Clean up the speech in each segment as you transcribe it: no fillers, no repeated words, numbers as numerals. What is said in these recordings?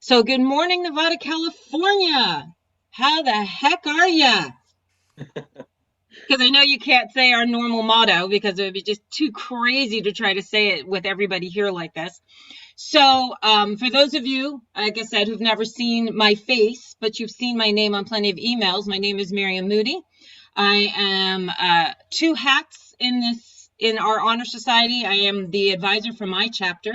So good morning, Nevada, California. How the heck are ya? Because I know you can't say our normal motto because it would be just too crazy to try to say it with everybody here like this. So for those of you, like I said, who've never seen my face, but you've seen my name on plenty of emails, my name is Miriam Moody. I am two hats in our honor society. I am the advisor for my chapter,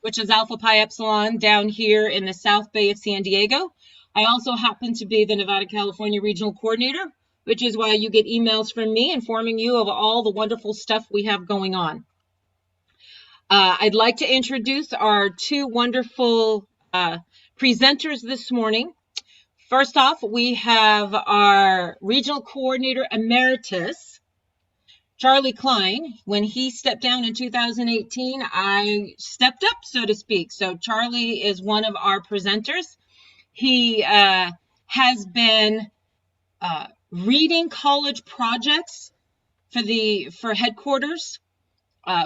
which is Alpha Pi Epsilon down here in the South Bay of San Diego. I also happen to be the Nevada, California regional coordinator, which is why you get emails from me informing you of all the wonderful stuff we have going on. I'd like to introduce our two wonderful presenters this morning. First off, we have our regional coordinator emeritus, Charlie Klein. When he stepped down in 2018, I stepped up, so to speak. So Charlie is one of our presenters. He has been reading college projects for headquarters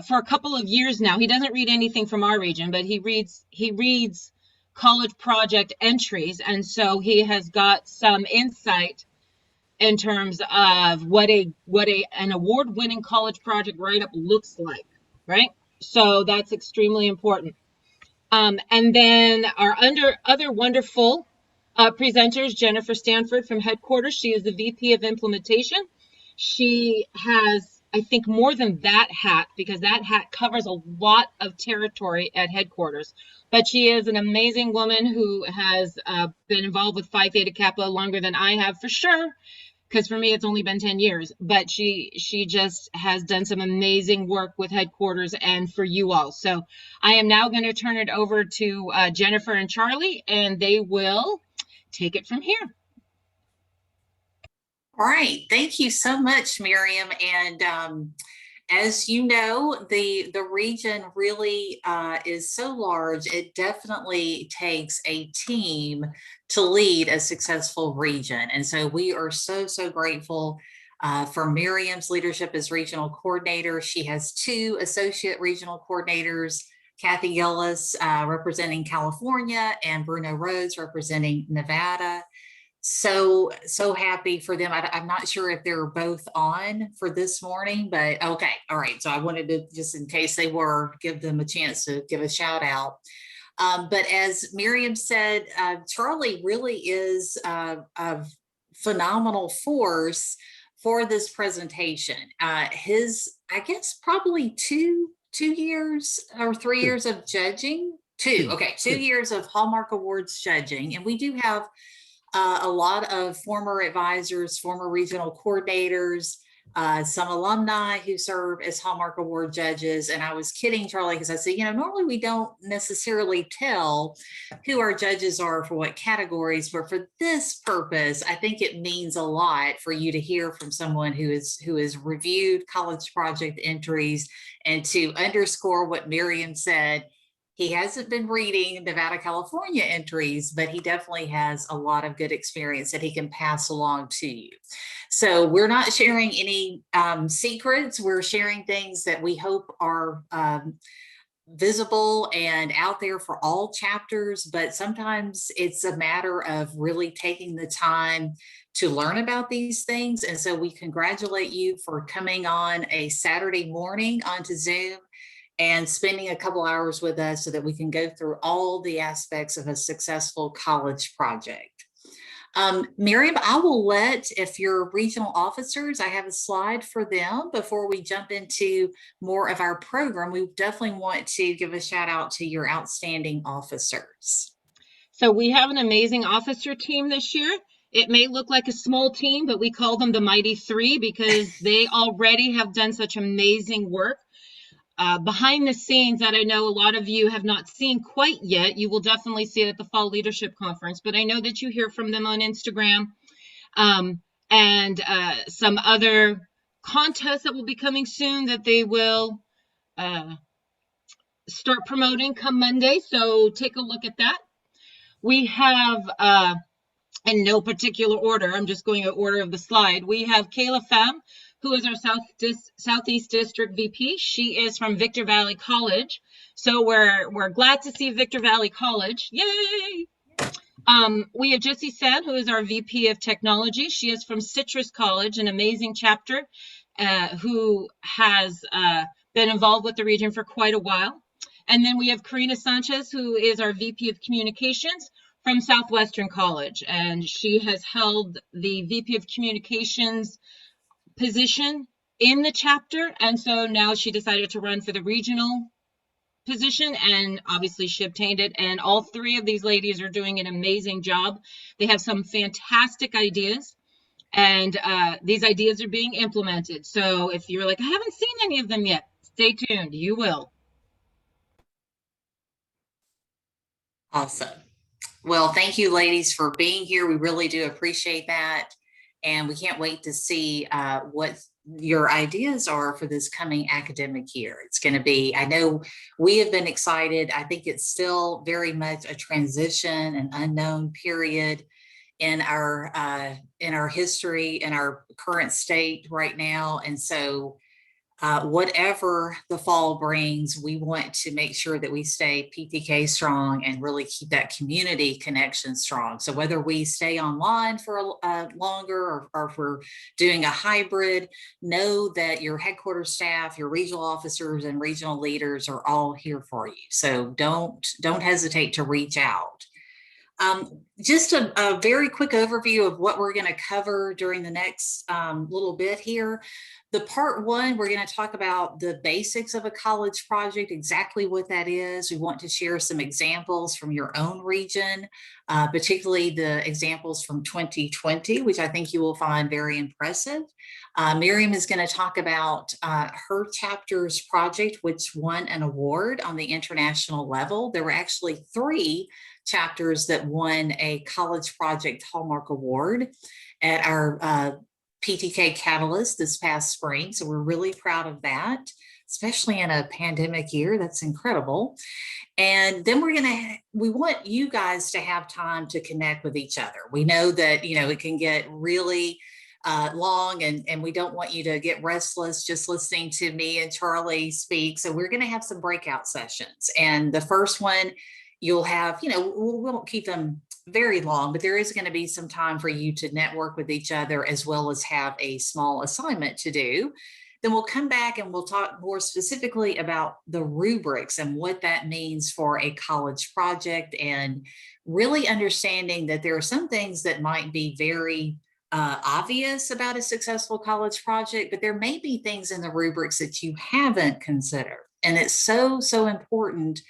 for a couple of years now. He doesn't read anything from our region, but he reads college project entries, and so he has got some insight in terms of what an award-winning college project write-up looks like, right? So that's extremely important. And then our other wonderful presenters, Jennifer Stanford from headquarters. She is the VP of implementation. She has, I think, more than that hat, because that hat covers a lot of territory at headquarters. But she is an amazing woman who has been involved with Phi Theta Kappa longer than I have, for sure, because for me it's only been 10 years. But she just has done some amazing work with headquarters and for you all. So I am now going to turn it over to Jennifer and Charlie, and they will take it from here. All right. Thank you so much, Miriam. And as you know, the region really is so large, it definitely takes a team to lead a successful region. And so we are so grateful for Miriam's leadership as regional coordinator. She has two associate regional coordinators, Kathy Gillis representing California and Bruno Rhodes representing Nevada. So happy for them. I'm not sure if they're both on for this morning, but okay. All right. So I wanted to, just in case they were, give them a chance to give a shout out. But as Miriam said, Charlie really is a phenomenal force for this presentation. His, I guess, probably two years or 3 years of judging. Two 2 years of Hallmark Awards judging. And we do have a lot of former advisors, former regional coordinators, some alumni who serve as Hallmark Award judges. And I was kidding Charlie because I said, normally we don't necessarily tell who our judges are for what categories, but for this purpose, I think it means a lot for you to hear from someone who has reviewed college project entries, and to underscore what Miriam said. He hasn't been reading Nevada, California entries, but he definitely has a lot of good experience that he can pass along to you. So we're not sharing any secrets. We're sharing things that we hope are visible and out there for all chapters, but sometimes it's a matter of really taking the time to learn about these things. And so we congratulate you for coming on a Saturday morning onto Zoom and spending a couple hours with us so that we can go through all the aspects of a successful college project. Miriam, I will if your regional officers, I have a slide for them before we jump into more of our program. We definitely want to give a shout out to your outstanding officers. So we have an amazing officer team this year. It may look like a small team, but we call them the Mighty Three because they already have done such amazing work. Behind the scenes that I know a lot of you have not seen quite yet. You will definitely see it at the Fall Leadership Conference, but I know that you hear from them on Instagram and some other contests that will be coming soon that they will start promoting come Monday. So take a look at that. We have, in no particular order, I'm just going in order of the slide. We have Kayla Pham, who is our Southeast District VP. She is from Victor Valley College. So we're glad to see Victor Valley College. Yay! We have Jessie San, who is our VP of Technology. She is from Citrus College, an amazing chapter, who has been involved with the region for quite a while. And then we have Karina Sanchez, who is our VP of Communications from Southwestern College. And she has held the VP of Communications position in the chapter. And so now she decided to run for the regional position, and obviously she obtained it. And all three of these ladies are doing an amazing job. They have some fantastic ideas, and these ideas are being implemented. So if you're like, I haven't seen any of them yet, stay tuned, you will. Awesome. Well, thank you, ladies, for being here. We really do appreciate that. And we can't wait to see what your ideas are for this coming academic year. It's going to be, I know we have been excited. I think it's still very much a transition, an unknown period in our history, in our current state right now. And so whatever the fall brings, we want to make sure that we stay PTK strong and really keep that community connection strong. So whether we stay online for longer, or if we're doing a hybrid, know that your headquarters staff, your regional officers and regional leaders are all here for you. So don't hesitate to reach out. Just a very quick overview of what we're going to cover during the next little bit here. The part one, we're going to talk about the basics of a college project, exactly what that is. We want to share some examples from your own region, particularly the examples from 2020, which I think you will find very impressive. Miriam is going to talk about her chapter's project, which won an award on the international level. There were actually 3 chapters that won a college project Hallmark Award at our PTK Catalyst this past spring. So we're really proud of that, especially in a pandemic year. That's incredible. And then we want you guys to have time to connect with each other. We know that, it can get really long, and we don't want you to get restless just listening to me and Charlie speak. So we're going to have some breakout sessions. And the first one, you'll have, we won't keep them very long, but there is going to be some time for you to network with each other, as well as have a small assignment to do. Then we'll come back and we'll talk more specifically about the rubrics and what that means for a college project, and really understanding that there are some things that might be very obvious about a successful college project, but there may be things in the rubrics that you haven't considered. And it's so important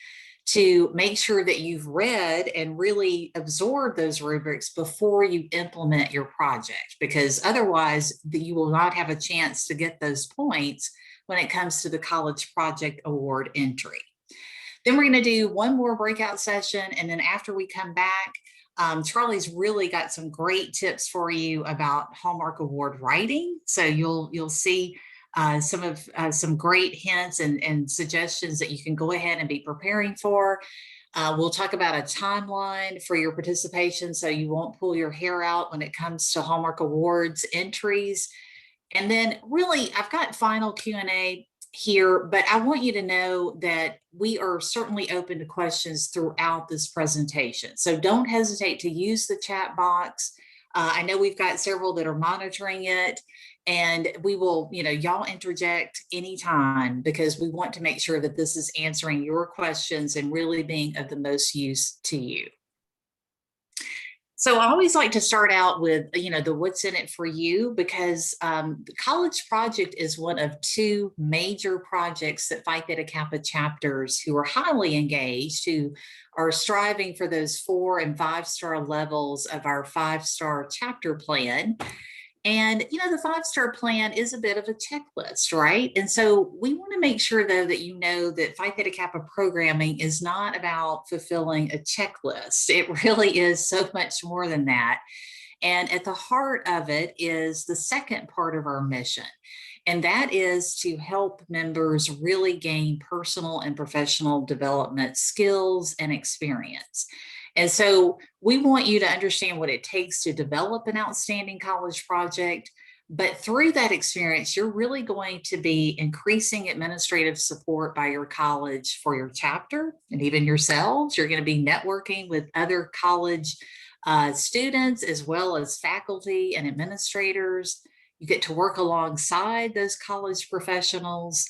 to make sure that you've read and really absorbed those rubrics before you implement your project, because otherwise you will not have a chance to get those points when it comes to the college project award entry. Then we're going to do one more breakout session. And then after we come back, Charlie's really got some great tips for you about Hallmark Award writing. So you'll see some great hints and suggestions that you can go ahead and be preparing for. We'll talk about a timeline for your participation, so you won't pull your hair out when it comes to Hallmark Awards entries. And then really, I've got final Q&A here, but I want you to know that we are certainly open to questions throughout this presentation. So don't hesitate to use the chat box. I know we've got several that are monitoring it, and we will, y'all interject anytime, because we want to make sure that this is answering your questions and really being of the most use to you. So I always like to start out with, the what's in it for you, because the college project is one of 2 major projects that Phi Theta Kappa chapters who are highly engaged, who are striving for those 4- and 5-star levels of our 5-star chapter plan. And, the 5-star plan is a bit of a checklist, right? And so we want to make sure, though, that you know that Phi Theta Kappa programming is not about fulfilling a checklist. It really is so much more than that. And at the heart of it is the second part of our mission. And that is to help members really gain personal and professional development skills and experience. And so we want you to understand what it takes to develop an outstanding college project, But through that experience, you're really going to be increasing administrative support by your college for your chapter and even yourselves. You're going to be networking with other college students as well as faculty and administrators. You get to work alongside those college professionals.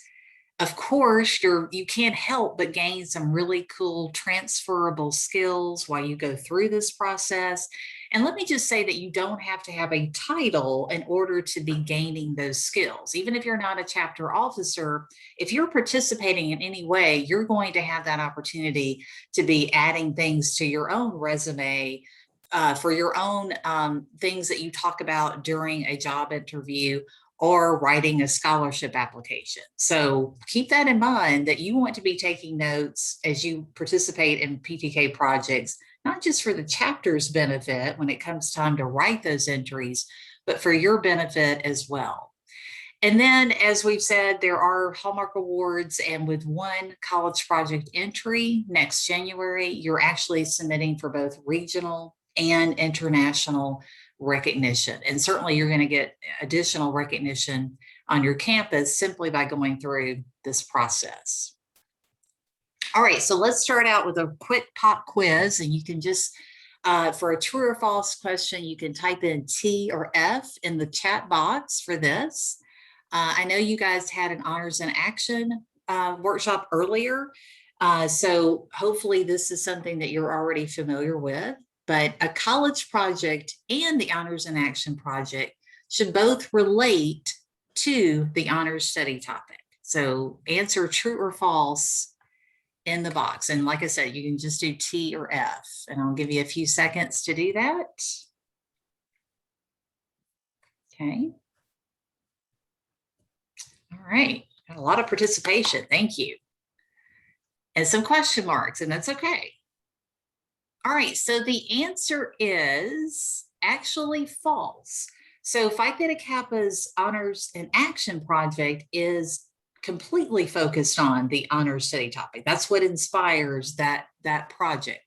Of course, you can't help but gain some really cool transferable skills while you go through this process. And let me just say that you don't have to have a title in order to be gaining those skills. Even if you're not a chapter officer, if you're participating in any way, you're going to have that opportunity to be adding things to your own resume for your own things that you talk about during a job interview or writing a scholarship application. So keep that in mind, that you want to be taking notes as you participate in PTK projects, not just for the chapter's benefit when it comes time to write those entries, but for your benefit as well. And then, as we've said, there are Hallmark Awards, and with one college project entry next January, you're actually submitting for both regional and international recognition. And certainly you're going to get additional recognition on your campus simply by going through this process. All right, so let's start out with a quick pop quiz, and you can just, for a true or false question, you can type in T or F in the chat box for this. I know you guys had an Honors in Action workshop earlier, so hopefully this is something that you're already familiar with. But a college project and the Honors in Action project should both relate to the honors study topic. So answer true or false in the box. And like I said, you can just do T or F, and I'll give you a few seconds to do that. Okay. All right. Got a lot of participation. Thank you. And some question marks, and that's okay. All right, so the answer is actually false. So Phi Theta Kappa's Honors in Action project is completely focused on the honors study topic. That's what inspires that project.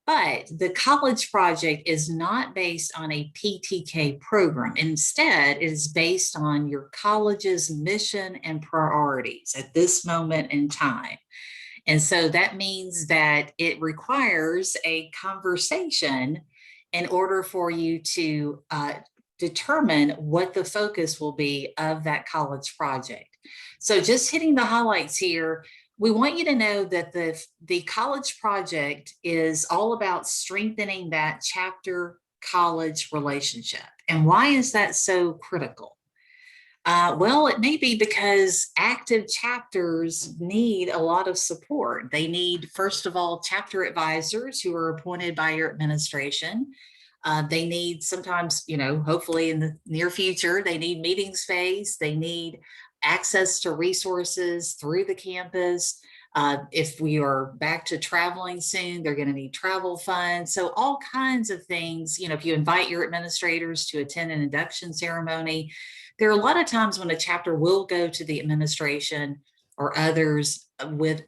But the college project is not based on a PTK program. Instead, it is based on your college's mission and priorities at this moment in time. And so that means that it requires a conversation in order for you to determine what the focus will be of that college project. So just hitting the highlights here, we want you to know that the college project is all about strengthening that chapter-college relationship. And why is that so critical? Well, it may be because active chapters need a lot of support. They need, first of all, chapter advisors who are appointed by your administration. They need sometimes, hopefully in the near future, they need meeting space. They need access to resources through the campus. If we are back to traveling soon, they're going to need travel funds. So all kinds of things, if you invite your administrators to attend an induction ceremony, there are a lot of times when a chapter will go to the administration or others with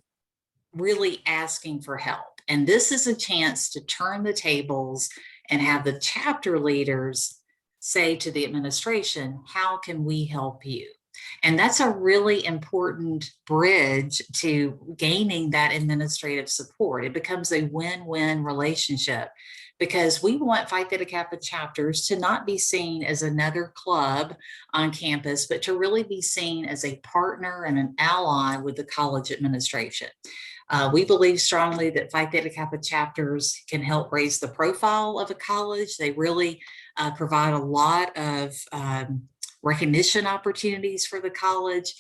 really asking for help. And this is a chance to turn the tables and have the chapter leaders say to the administration, how can we help you? And that's a really important bridge to gaining that administrative support. It becomes a win-win relationship, because we want Phi Theta Kappa chapters to not be seen as another club on campus, but to really be seen as a partner and an ally with the college administration. We believe strongly that Phi Theta Kappa chapters can help raise the profile of a college. They really provide a lot of recognition opportunities for the college,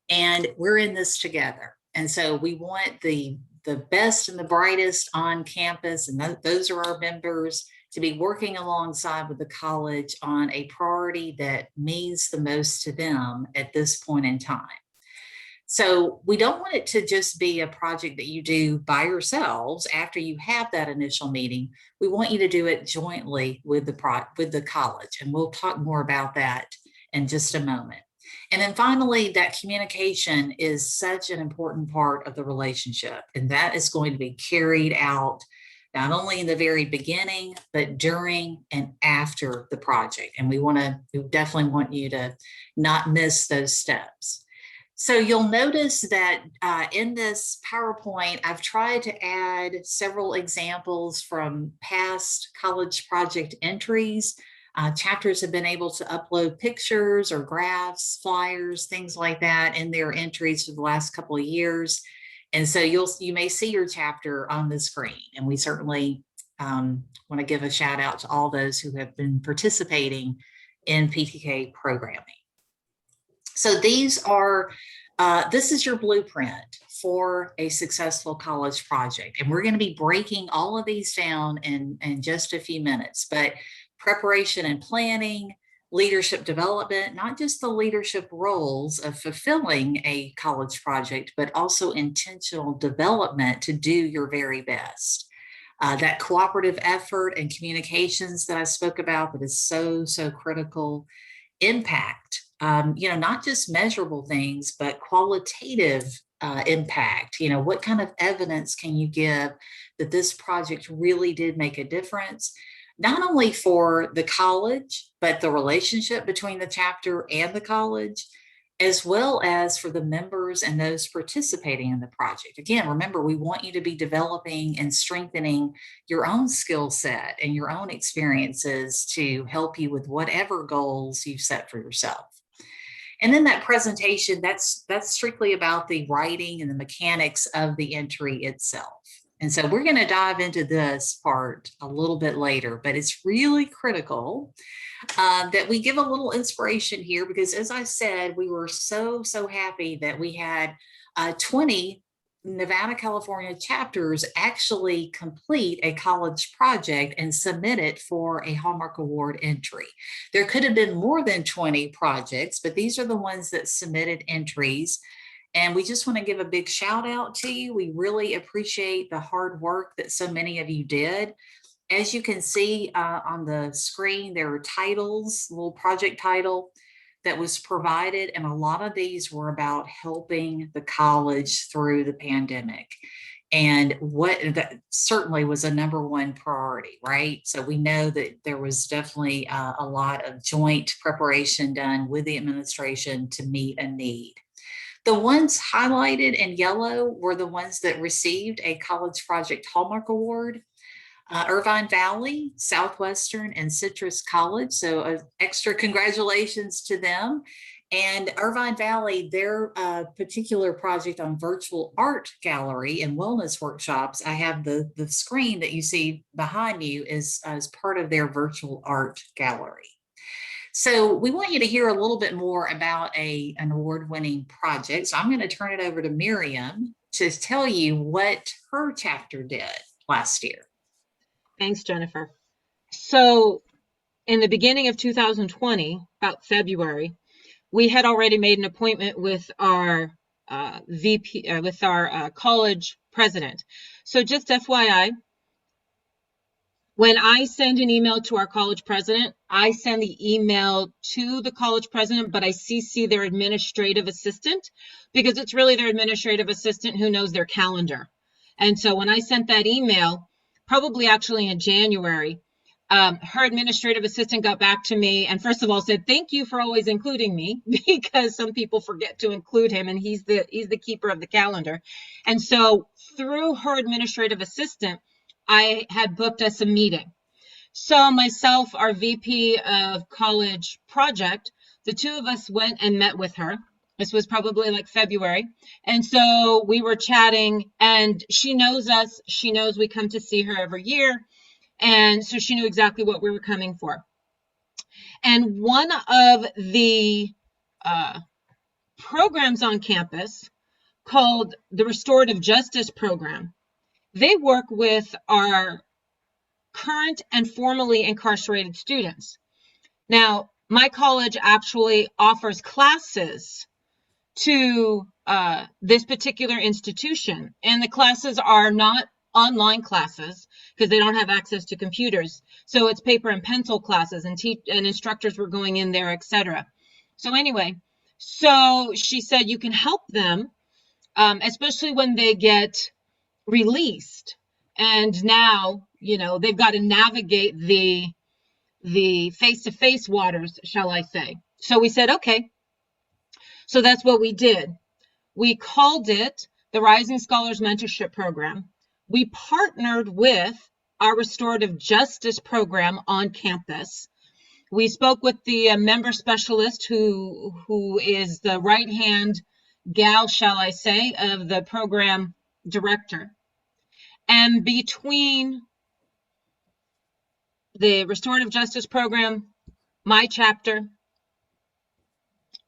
and we're in this together. And so we want the best and the brightest on campus, and those are our members, to be working alongside with the college on a priority that means the most to them at this point in time. So we don't want it to just be a project that you do by yourselves after you have that initial meeting. We want you to do it jointly with the college, and we'll talk more about that in just a moment. And then finally, that communication is such an important part of the relationship, and that is going to be carried out not only in the very beginning, but during and after the project. And we definitely want you to not miss those steps. So you'll notice that in this PowerPoint, I've tried to add several examples from past college project entries. Chapters have been able to upload pictures or graphs, flyers, things like that in their entries for the last couple of years. And so you may see your chapter on the screen. And we certainly want to give a shout out to all those who have been participating in PTK programming. So this is your blueprint for a successful college project. And we're going to be breaking all of these down in just a few minutes, but preparation and planning, leadership development, not just the leadership roles of fulfilling a college project, but also intentional development to do your very best. That cooperative effort and communications that I spoke about that is so, so critical. Impact, not just measurable things, but qualitative impact. What kind of evidence can you give that this project really did make a difference, not only for the college, but the relationship between the chapter and the college, as well as for the members and those participating in the project. Again, remember, we want you to be developing and strengthening your own skill set and your own experiences to help you with whatever goals you set for yourself. And then that presentation, that's strictly about the writing and the mechanics of the entry itself. And so we're going to dive into this part a little bit later, but it's really critical that we give a little inspiration here, because as I said, we were so happy that we had 20 Nevada, California chapters actually complete a college project and submit it for a Hallmark Award entry. There could have been more than 20 projects, but these are the ones that submitted entries. And we just want to give a big shout out to you. We really appreciate the hard work that so many of you did. As you can see on the screen, there are titles, a little project title that was provided. And a lot of these were about helping the college through the pandemic. And that certainly was a number one priority, right? So we know that there was definitely a lot of joint preparation done with the administration to meet a need. The ones highlighted in yellow were the ones that received a College Project Hallmark Award. Irvine Valley, Southwestern, and Citrus College. So extra congratulations to them. And Irvine Valley, their particular project on virtual art gallery and wellness workshops, I have the screen that you see behind you is as part of their virtual art gallery. So we want you to hear a little bit more about an award-winning project. So I'm going to turn it over to Miriam to tell you what her chapter did last year. Thanks, Jennifer. So in the beginning of 2020, about February, we had already made an appointment with our college president. So just FYI, when I send an email to our college president, I send the email to the college president, but I CC their administrative assistant, because it's really their administrative assistant who knows their calendar. And so when I sent that email, probably actually in January, her administrative assistant got back to me and first of all said, thank you for always including me, because some people forget to include him and he's the keeper of the calendar. And so through her administrative assistant, I had booked us a meeting. So myself, our VP of college project, the two of us went and met with her. This was probably like February. And so we were chatting, and she knows us. She knows we come to see her every year. And so she knew exactly what we were coming for. And one of the programs on campus, called the Restorative Justice Program, they work with our current and formerly incarcerated students. Now, my college actually offers classes to this particular institution, and the classes are not online classes because they don't have access to computers. So it's paper and pencil classes, and instructors were going in there, etc. So anyway, so she said you can help them, especially when they get released. And now, they've got to navigate the face-to-face waters, shall I say. So we said, okay. So that's what we did. We called it the Rising Scholars Mentorship Program. We partnered with our restorative justice program on campus. We spoke with the member specialist who is the right-hand gal, shall I say, of the program director. And between the restorative justice program, my chapter,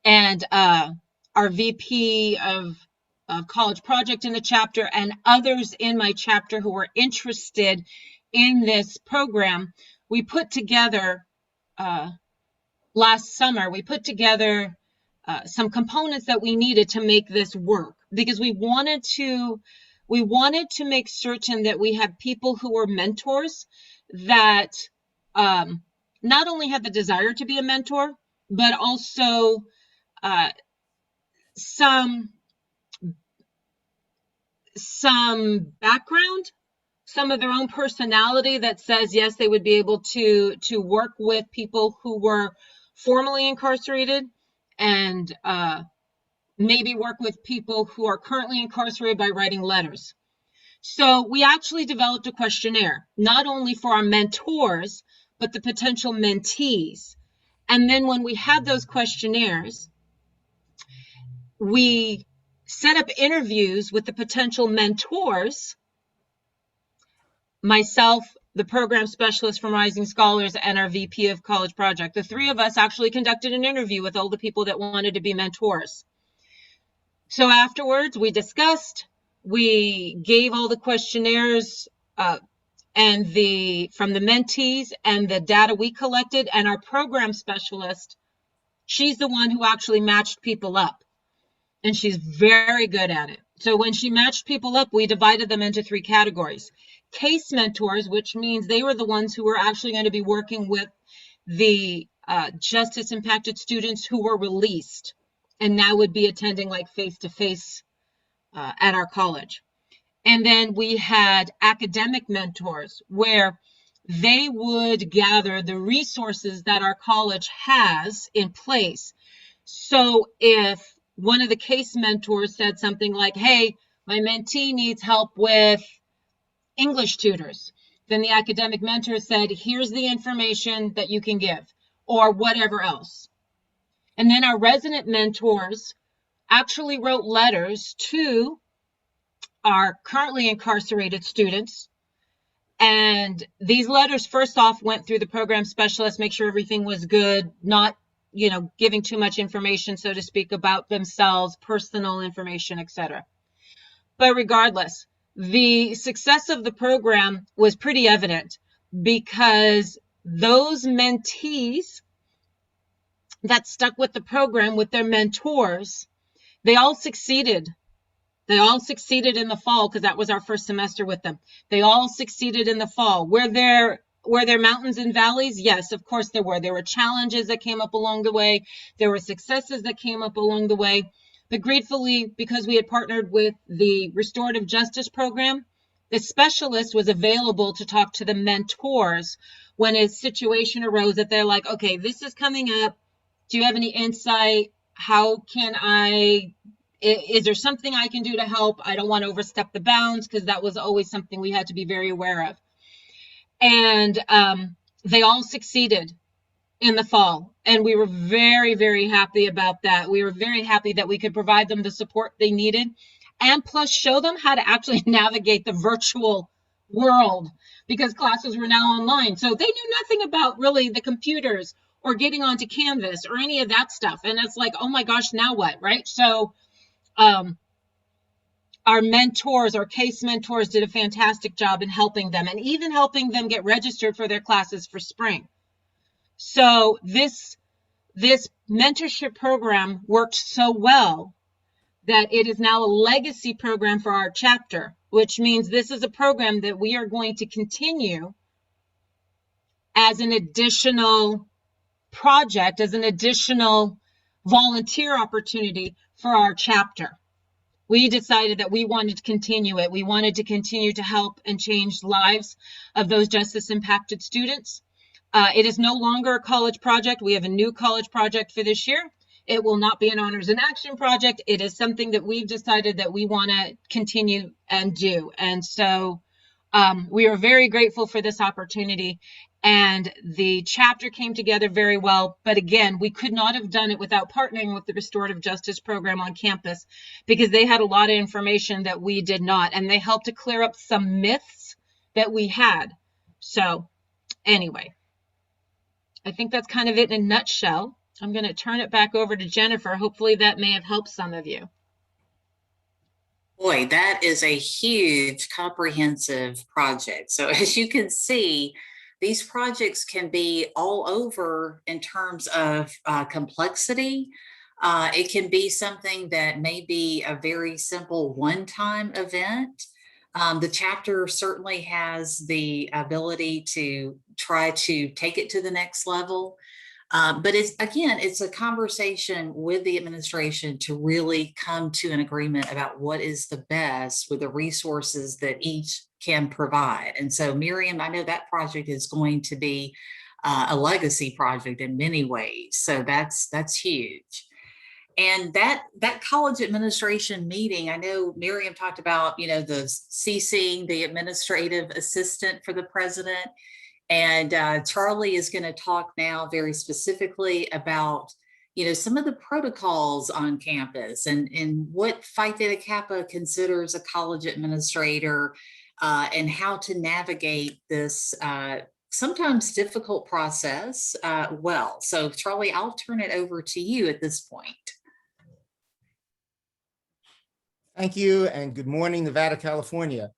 and our VP of college project in the chapter, and others in my chapter who were interested in this program, we put together last summer, some components that we needed to make this work, because we wanted to make certain that we had people who were mentors that not only had the desire to be a mentor, but also some background, some of their own personality that says yes, they would be able to work with people who were formerly incarcerated, and maybe work with people who are currently incarcerated by writing letters. So we actually developed a questionnaire, not only for our mentors, but the potential mentees. And then when we had those questionnaires, we set up interviews with the potential mentors, myself, the program specialist from Rising Scholars, and our VP of College Project. The three of us actually conducted an interview with all the people that wanted to be mentors. So afterwards, we discussed, we gave all the questionnaires from the mentees and the data we collected, and our program specialist, she's the one who actually matched people up, and she's very good at it. So when she matched people up, we divided them into 3 categories. Case mentors, which means they were the ones who were actually going to be working with the justice impacted students who were released and now would be attending like face-to-face at our college. And then we had academic mentors, where they would gather the resources that our college has in place. So if one of the case mentors said something like, hey, my mentee needs help with English tutors, then the academic mentor said, here's the information that you can give, or whatever else. And then our resident mentors actually wrote letters to our currently incarcerated students. And these letters, first off, went through the program specialist, make sure everything was good, not, giving too much information, so to speak, about themselves, personal information, etc. But regardless, the success of the program was pretty evident, because those mentees that stuck with the program with their mentors, they all succeeded. They all succeeded in the fall, because that was our first semester with them. They all succeeded in the fall. Were there mountains and valleys? Yes, of course there were. There were challenges that came up along the way. There were successes that came up along the way. But gratefully, because we had partnered with the restorative justice program, the specialist was available to talk to the mentors when a situation arose that they're like, okay, this is coming up. Do you have any insight? How can is there something I can do to help? I don't want to overstep the bounds, because that was always something we had to be very aware of. And they all succeeded in the fall. And we were very, very happy about that. We were very happy that we could provide them the support they needed, and plus show them how to actually navigate the virtual world, because classes were now online. So they knew nothing about really the computers or getting onto Canvas or any of that stuff. And it's like, oh my gosh, now what, right? So our mentors, our case mentors, did a fantastic job in helping them, and even helping them get registered for their classes for spring. So this mentorship program worked so well that it is now a legacy program for our chapter, which means this is a program that we are going to continue as an additional project, as an additional volunteer opportunity for our chapter. we decided that we wanted to continue it. We wanted to continue to help and change lives of those justice impacted students. It is no longer a college project. We have a new college project for this year. It will not be an honors and action project. It is something that we've decided that we want to continue and do. And so we are very grateful for this opportunity. And the chapter came together very well. But again, we could not have done it without partnering with the Restorative Justice Program on campus, because they had a lot of information that we did not. And they helped to clear up some myths that we had. So anyway, I think that's kind of it in a nutshell. I'm going to turn it back over to Jennifer. Hopefully that may have helped some of you. Boy, that is a huge, comprehensive project. So as you can see, these projects can be all over in terms of complexity. It can be something that may be a very simple one-time event. The chapter certainly has the ability to try to take it to the next level. But it's a conversation with the administration to really come to an agreement about what is the best with the resources that each can provide. And so, Miriam, I know that project is going to be a legacy project in many ways. So that's huge. And that college administration meeting, I know Miriam talked about, the CCing the administrative assistant for the president. And Charlie is going to talk now very specifically about, some of the protocols on campus and what Phi Theta Kappa considers a college administrator and how to navigate this sometimes difficult process well. So Charlie, I'll turn it over to you at this point. Thank you, and good morning, Nevada, California.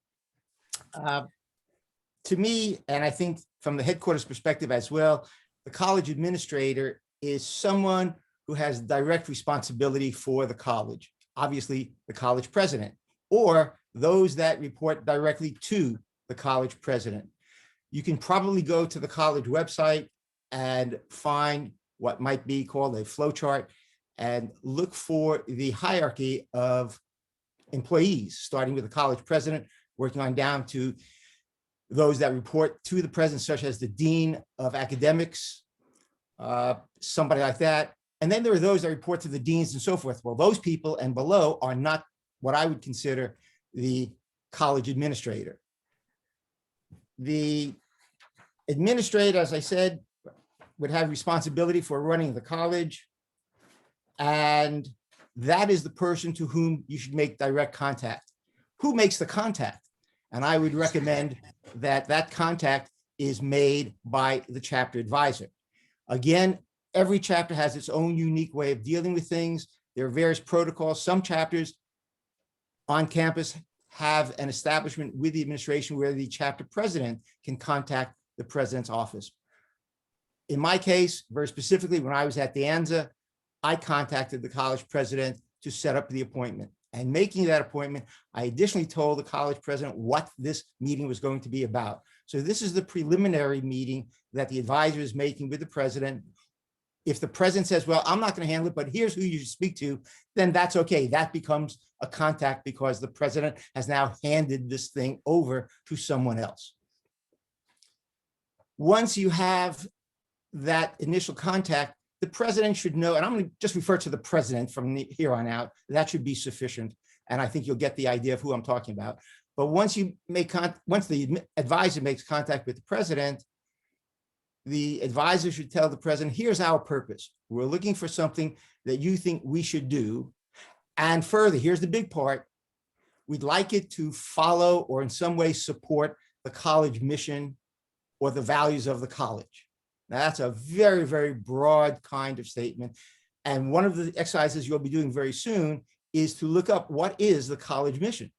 To me, and I think from the headquarters perspective as well, the college administrator is someone who has direct responsibility for the college. Obviously, the college president, or those that report directly to the college president. You can probably go to the college website and find what might be called a flow chart and look for the hierarchy of employees, starting with the college president, working on down to those that report to the president, such as the dean of academics, somebody like that. And then there are those that report to the deans and so forth. Well, those people and below are not what I would consider the college administrator. The administrator, as I said, would have responsibility for running the college. And that is the person to whom you should make direct contact. Who makes the contact? And I would recommend that that contact is made by the chapter advisor. Again, every chapter has its own unique way of dealing with things. There are various protocols. Some chapters on campus have an establishment with the administration where the chapter president can contact the president's office. In my case, very specifically, when I was at De Anza, I contacted the college president to set up the appointment. And making that appointment, I additionally told the college president what this meeting was going to be about. So this is the preliminary meeting that the advisor is making with the president. If the president says, well, I'm not going to handle it, but here's who you should speak to, then that's okay. That becomes a contact because the president has now handed this thing over to someone else. Once you have that initial contact, the president should know, and I'm going to just refer to the president from here on out. That should be sufficient. And I think you'll get the idea of who I'm talking about. But once you make once the advisor makes contact with the president, the advisor should tell the president, here's our purpose. We're looking for something that you think we should do. And further, here's the big part. We'd like it to follow or in some way support the college mission or the values of the college. Now, that's a very, very broad kind of statement. And one of the exercises you'll be doing very soon is to look up what is the college mission.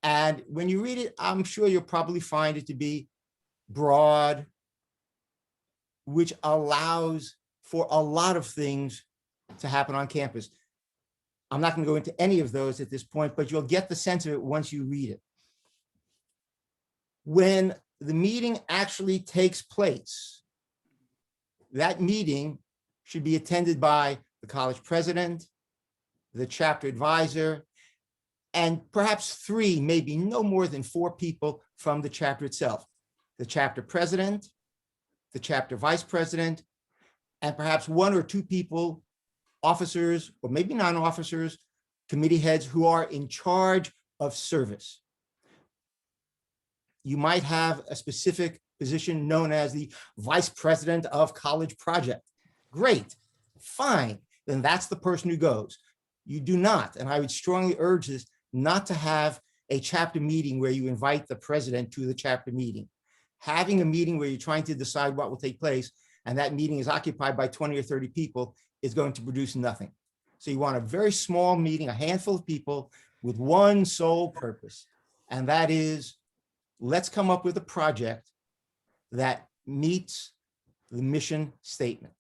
And when you read it, I'm sure you'll probably find it to be broad, which allows for a lot of things to happen on campus. I'm not going to go into any of those at this point, but you'll get the sense of it once you read it. When the meeting actually takes place, that meeting should be attended by the college president, the chapter advisor, and perhaps 3, maybe no more than 4 people from the chapter itself. The chapter president, the chapter vice president, and perhaps 1 or 2 people, officers, or maybe non-officers, committee heads who are in charge of service. You might have a specific position known as the vice president of college project. Great, fine, then that's the person who goes. You do not, and I would strongly urge this, not to have a chapter meeting where you invite the president to the chapter meeting. Having a meeting where you're trying to decide what will take place, and that meeting is occupied by 20 or 30 people, is going to produce nothing. So you want a very small meeting, a handful of people with one sole purpose, and that is, let's come up with a project that meets the mission statement.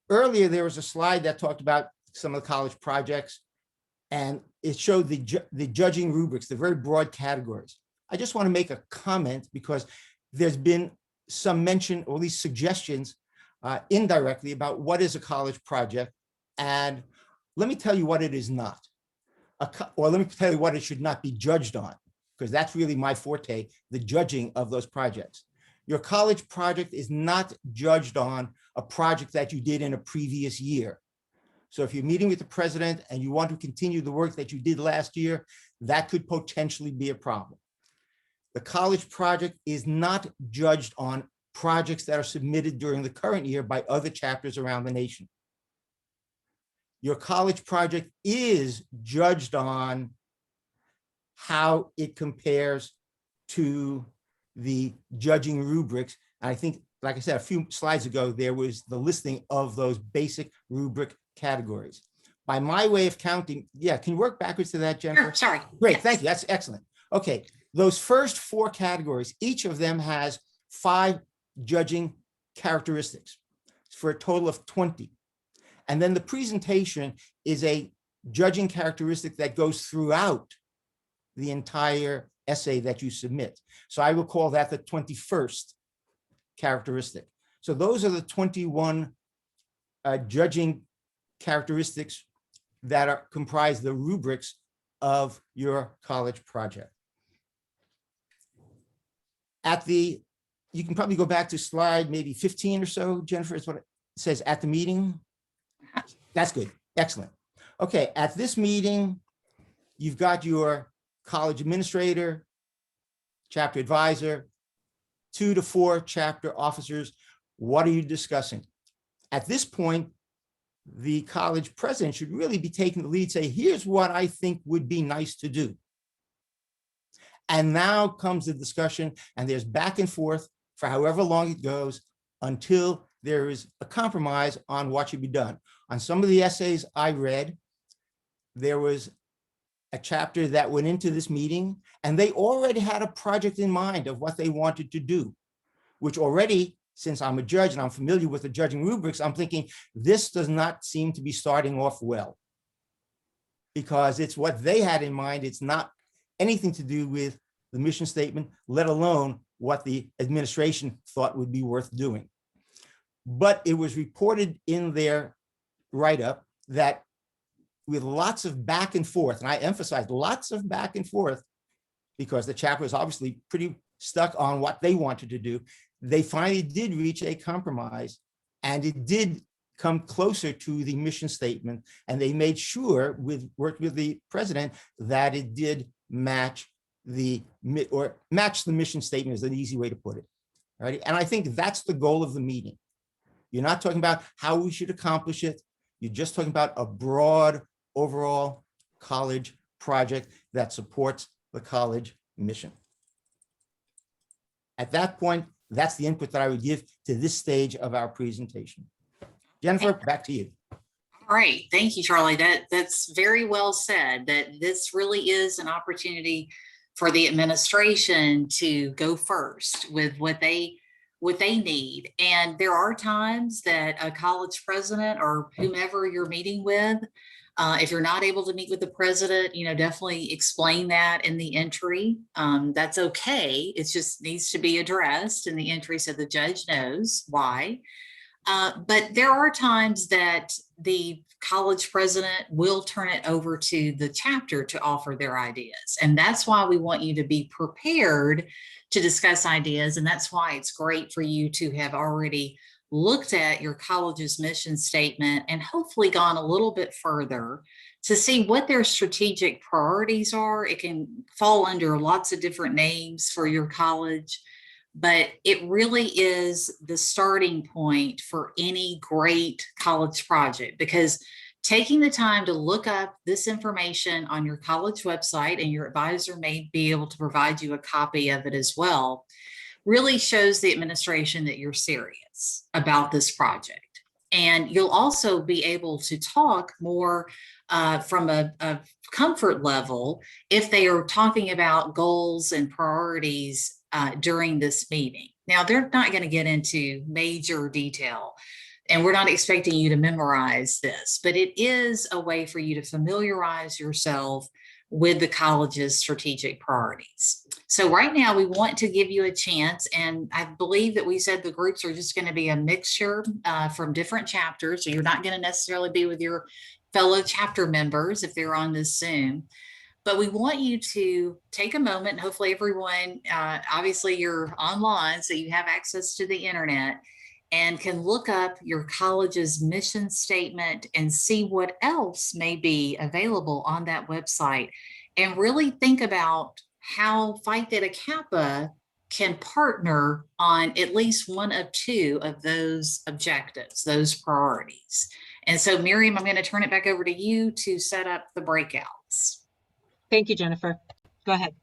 Earlier, there was a slide that talked about some of the college projects, and it showed the judging rubrics, the very broad categories. I just want to make a comment because there's been some mention, or at least suggestions indirectly, about what is a college project. And let me tell you what it is not. Or let me tell you what it should not be judged on, because that's really my forte, the judging of those projects. Your college project is not judged on a project that you did in a previous year. So if you're meeting with the president and you want to continue the work that you did last year, that could potentially be a problem. The college project is not judged on projects that are submitted during the current year by other chapters around the nation. Your college project is judged on how it compares to the judging rubrics. And I think, like I said, a few slides ago, there was the listing of those basic rubric categories. By my way of counting, yeah, can you work backwards to that, Jennifer? Sure, sorry. Great, Yes. thank you, that's excellent. Okay, those first 4 categories, each of them has 5 judging characteristics for a total of 20. And then the presentation is a judging characteristic that goes throughout the entire essay that you submit. So I will call that the 21st characteristic. So those are the 21 judging characteristics that are comprise the rubrics of your college project. You can probably go back to slide maybe 15 or so, Jennifer, is what it says at the meeting. That's good, excellent. Okay, at this meeting, you've got your college administrator, chapter advisor, 2 to 4 chapter officers. What are you discussing? At this point, the college president should really be taking the lead, say, here's what I think would be nice to do. And now comes the discussion, and there's back and forth for however long it goes until there is a compromise on what should be done. On some of the essays I read, there was a chapter that went into this meeting, and they already had a project in mind of what they wanted to do, which already, since I'm a judge and I'm familiar with the judging rubrics, I'm thinking this does not seem to be starting off well, because it's what they had in mind. It's not anything to do with the mission statement, let alone what the administration thought would be worth doing. But it was reported in their write-up that with lots of back and forth, and I emphasize lots of back and forth, because the chapter was obviously pretty stuck on what they wanted to do, they finally did reach a compromise, and it did come closer to the mission statement, and they made sure, worked with the president, that it did match the mission statement is an easy way to put it. Right? And I think that's the goal of the meeting. You're not talking about how we should accomplish it. You're just talking about a broad overall college project that supports the college mission. At that point, that's the input that I would give to this stage of our presentation. Jennifer, back to you. All right, thank you, Charlie. That's very well said, that this really is an opportunity for the administration to go first with what they need. And there are times that a college president or whomever you're meeting with, if you're not able to meet with the president, definitely explain that in the entry. That's okay. It just needs to be addressed in the entry so the judge knows why. But there are times that the college president will turn it over to the chapter to offer their ideas. And that's why we want you to be prepared to discuss ideas. And that's why it's great for you to have already looked at your college's mission statement and hopefully gone a little bit further to see what their strategic priorities are. It can fall under lots of different names for your college, but it really is the starting point for any great college project, because taking the time to look up this information on your college website, and your advisor may be able to provide you a copy of it as well, really shows the administration that you're serious about this project. And you'll also be able to talk more from a comfort level if they are talking about goals and priorities during this meeting. Now, they're not going to get into major detail, and we're not expecting you to memorize this, but it is a way for you to familiarize yourself with the college's strategic priorities. So right now we want to give you a chance, and I believe that we said the groups are just going to be a mixture from different chapters. So you're not going to necessarily be with your fellow chapter members if they're on this Zoom. But we want you to take a moment, and hopefully everyone, obviously you're online, so you have access to the internet and can look up your college's mission statement and see what else may be available on that website, and really think about how Phi Theta Kappa can partner on at least one of two of those objectives, those priorities. And so, Miriam, I'm going to turn it back over to you to set up the breakouts. Thank you, Jennifer. Go ahead.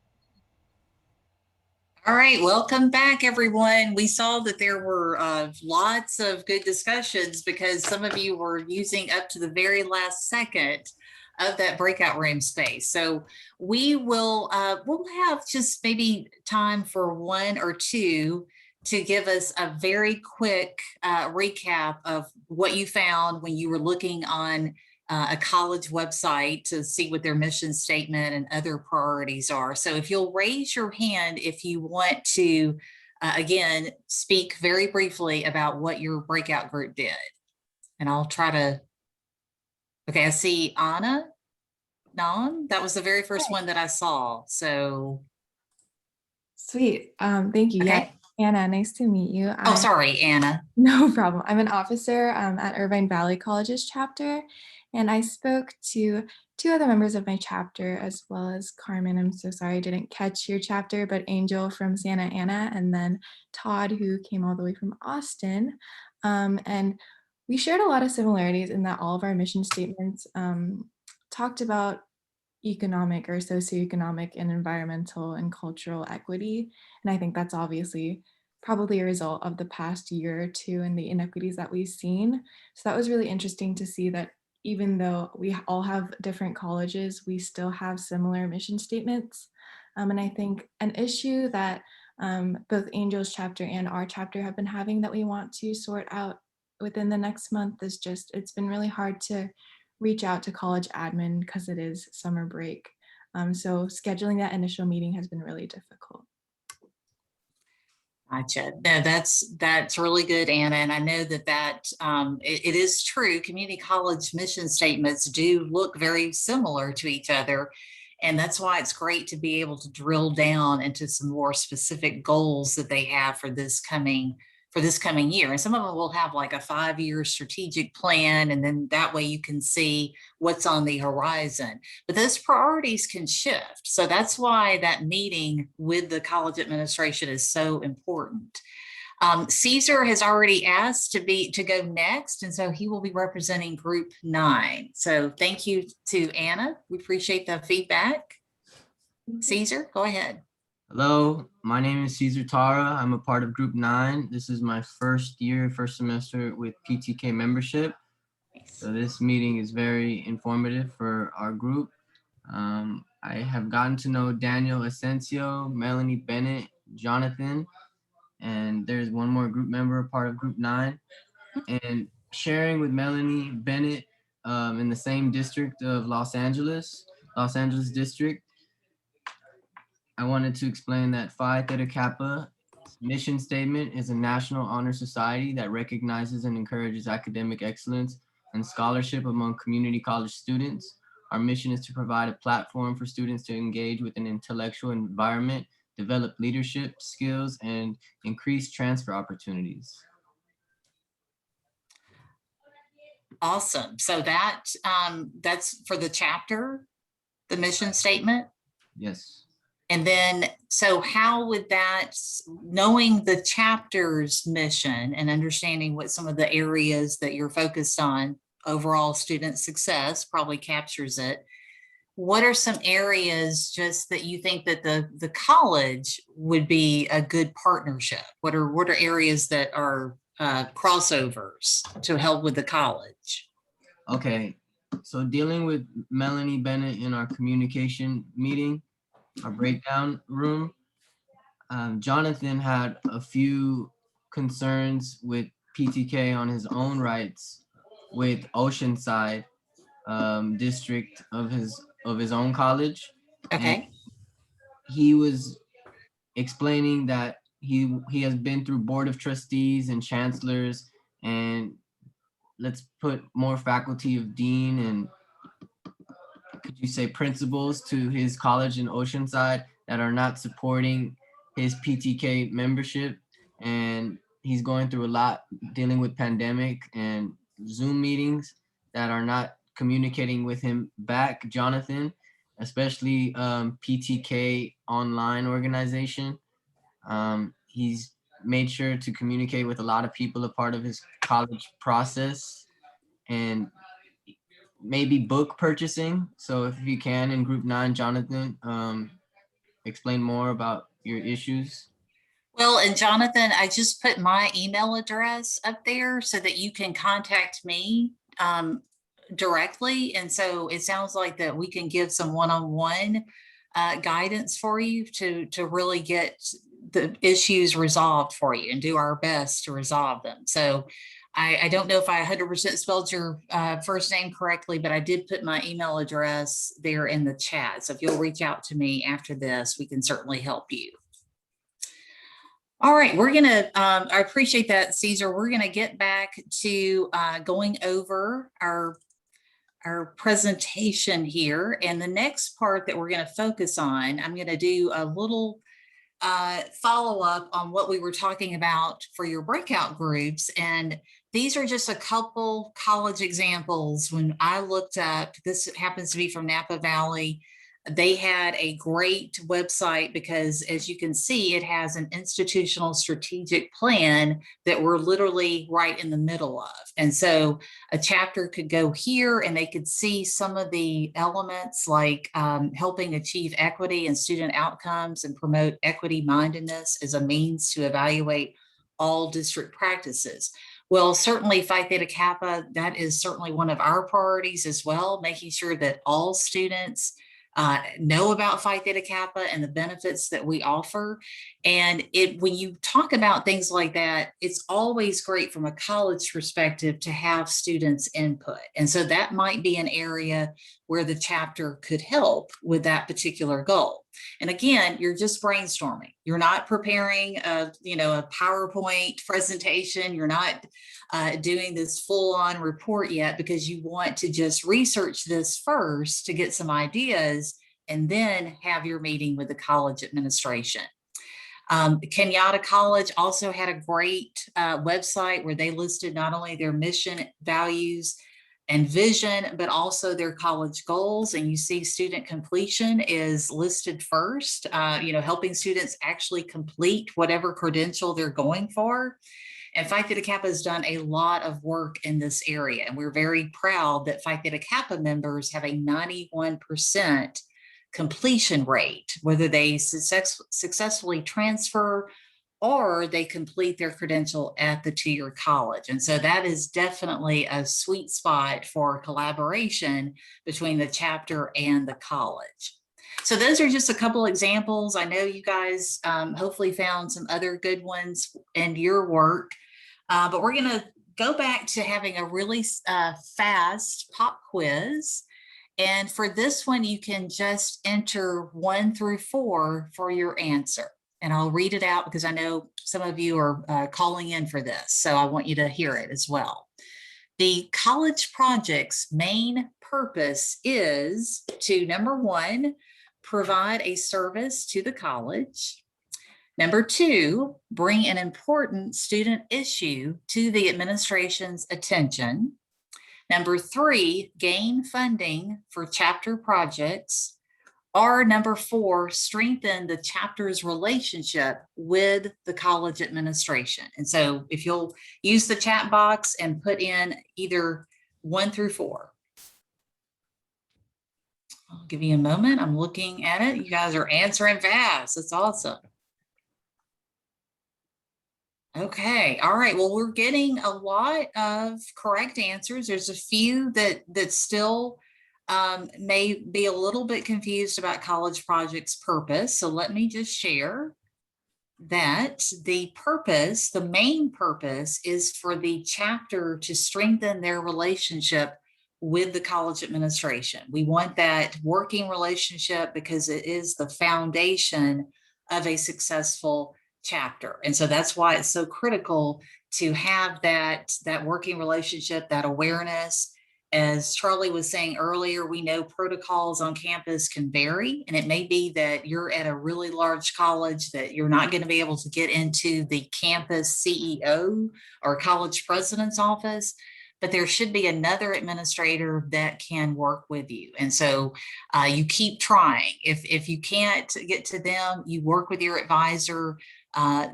All right, welcome back, everyone. We saw that there were lots of good discussions because some of you were using up to the very last second of that breakout room space. So we will we'll have just maybe time for one or two to give us a very quick recap of what you found when you were looking on a college website to see what their mission statement and other priorities are. So if you'll raise your hand if you want to, again, speak very briefly about what your breakout group did. And I'll try to, okay, I see Anna Nam. That was the very first one that I saw. So. Sweet. Thank you. Okay. Yeah, Anna, nice to meet you. Oh, sorry, Anna. No problem. I'm an officer at Irvine Valley College's chapter, and I spoke to two other members of my chapter as well as Carmen. I'm so sorry I didn't catch your chapter, but Angel from Santa Ana, and then Todd, who came all the way from Austin. And we shared a lot of similarities in that all of our mission statements talked about economic or socioeconomic and environmental and cultural equity. And I think that's obviously probably a result of the past year or two and the inequities that we've seen. So that was really interesting to see that even though we all have different colleges, we still have similar mission statements. And I think an issue that both Angel's chapter and our chapter have been having that we want to sort out within the next month is just, it's been really hard to reach out to college admin because it is summer break. So scheduling that initial meeting has been really difficult. Gotcha. No, that's really good, Anna. And I know that it is true. Community college mission statements do look very similar to each other. And that's why it's great to be able to drill down into some more specific goals that they have for this coming year. And some of them will have like a 5-year strategic plan, and then that way you can see what's on the horizon. But those priorities can shift. So that's why that meeting with the college administration is so important. Caesar has already asked to go next, and so he will be representing Group 9. So thank you to Anna. We appreciate the feedback. Caesar, go ahead. Hello, my name is Caesar Tara. I'm a part of Group 9. This is my first semester with PTK membership. So this meeting is very informative for our group. I have gotten to know Daniel Asensio, Melanie Bennett, Jonathan, and there's one more group member, part of Group 9. And sharing with Melanie Bennett in the same district of Los Angeles district, I wanted to explain that Phi Theta Kappa mission statement is a national honor society that recognizes and encourages academic excellence and scholarship among community college students. Our mission is to provide a platform for students to engage with an intellectual environment, develop leadership skills, and increase transfer opportunities. Awesome. So that's for the chapter, the mission statement. Yes. And then, so how would that, knowing the chapter's mission and understanding what some of the areas that you're focused on, overall student success probably captures it. What are some areas just that you think that the college would be a good partnership? What are areas that are crossovers to help with the college? Okay, so dealing with Melanie Bennett in our communication meeting, our breakdown room, Jonathan had a few concerns with PTK on his own rights with Oceanside district of his own college. Okay. And he was explaining that he has been through board of trustees and chancellors, and let's put more faculty of dean and could you say principals to his college in Oceanside that are not supporting his PTK membership. And he's going through a lot dealing with pandemic and Zoom meetings that are not communicating with him back, Jonathan, especially PTK online organization. He's made sure to communicate with a lot of people a part of his college process and maybe book purchasing. So if you can in group 9, Jonathan, explain more about your issues. Well, and Jonathan, I just put my email address up there so that you can contact me directly. And so it sounds like that we can give some one-on-one guidance for you to really get the issues resolved for you and do our best to resolve them. So I don't know if I 100% spelled your first name correctly, but I did put my email address there in the chat. So if you'll reach out to me after this, we can certainly help you. All right, we're gonna, I appreciate that, Caesar. We're gonna get back to going over our presentation here. And the next part that we're gonna focus on, I'm gonna do a little follow up on what we were talking about for your breakout groups. And these are just a couple college examples. When I looked up, this happens to be from Napa Valley. They had a great website because, as you can see, it has an institutional strategic plan that we're literally right in the middle of. And so a chapter could go here and they could see some of the elements like helping achieve equity and student outcomes and promote equity mindedness as a means to evaluate all district practices. Well, certainly Phi Theta Kappa, that is certainly one of our priorities as well, making sure that all students know about Phi Theta Kappa and the benefits that we offer. And when you talk about things like that, it's always great from a college perspective to have students' input. And so that might be an area where the chapter could help with that particular goal. And again, you're just brainstorming. You're not preparing a PowerPoint presentation. You're not doing this full-on report yet because you want to just research this first to get some ideas and then have your meeting with the college administration. Kenyatta College also had a great website where they listed not only their mission, values, and vision, but also their college goals. And you see student completion is listed first, helping students actually complete whatever credential they're going for. And Phi Theta Kappa has done a lot of work in this area. And we're very proud that Phi Theta Kappa members have a 91% completion rate, whether they successfully transfer or they complete their credential at the two-year college. And so that is definitely a sweet spot for collaboration between the chapter and the college. So those are just a couple examples. I know you guys hopefully found some other good ones in your work, but we're going to go back to having a really fast pop quiz. And for this one, you can just enter 1 through 4 for your answer. and I'll read it out because I know some of you are calling in for this, so I want you to hear it as well. The college project's main purpose is to, number one, provide a service to the college. Number two, bring an important student issue to the administration's attention. Number three, gain funding for chapter projects. Or number four, strengthen the chapter's relationship with the college administration. And so if you'll use the chat box and put in either 1 through 4. I'll give you a moment. I'm looking at it. You guys are answering fast. That's awesome. Okay. All right. Well, we're getting a lot of correct answers. There's a few that still may be a little bit confused about college projects purpose. So let me just share that the purpose, the main purpose, is for the chapter to strengthen their relationship with the college administration. We want that working relationship because it is the foundation of a successful chapter. And so that's why it's so critical to have that working relationship, that awareness. As Charlie was saying earlier, we know protocols on campus can vary, and it may be that you're at a really large college that you're not going to be able to get into the campus CEO or college president's office, but there should be another administrator that can work with you. And so you keep trying. If you can't get to them, you work with your advisor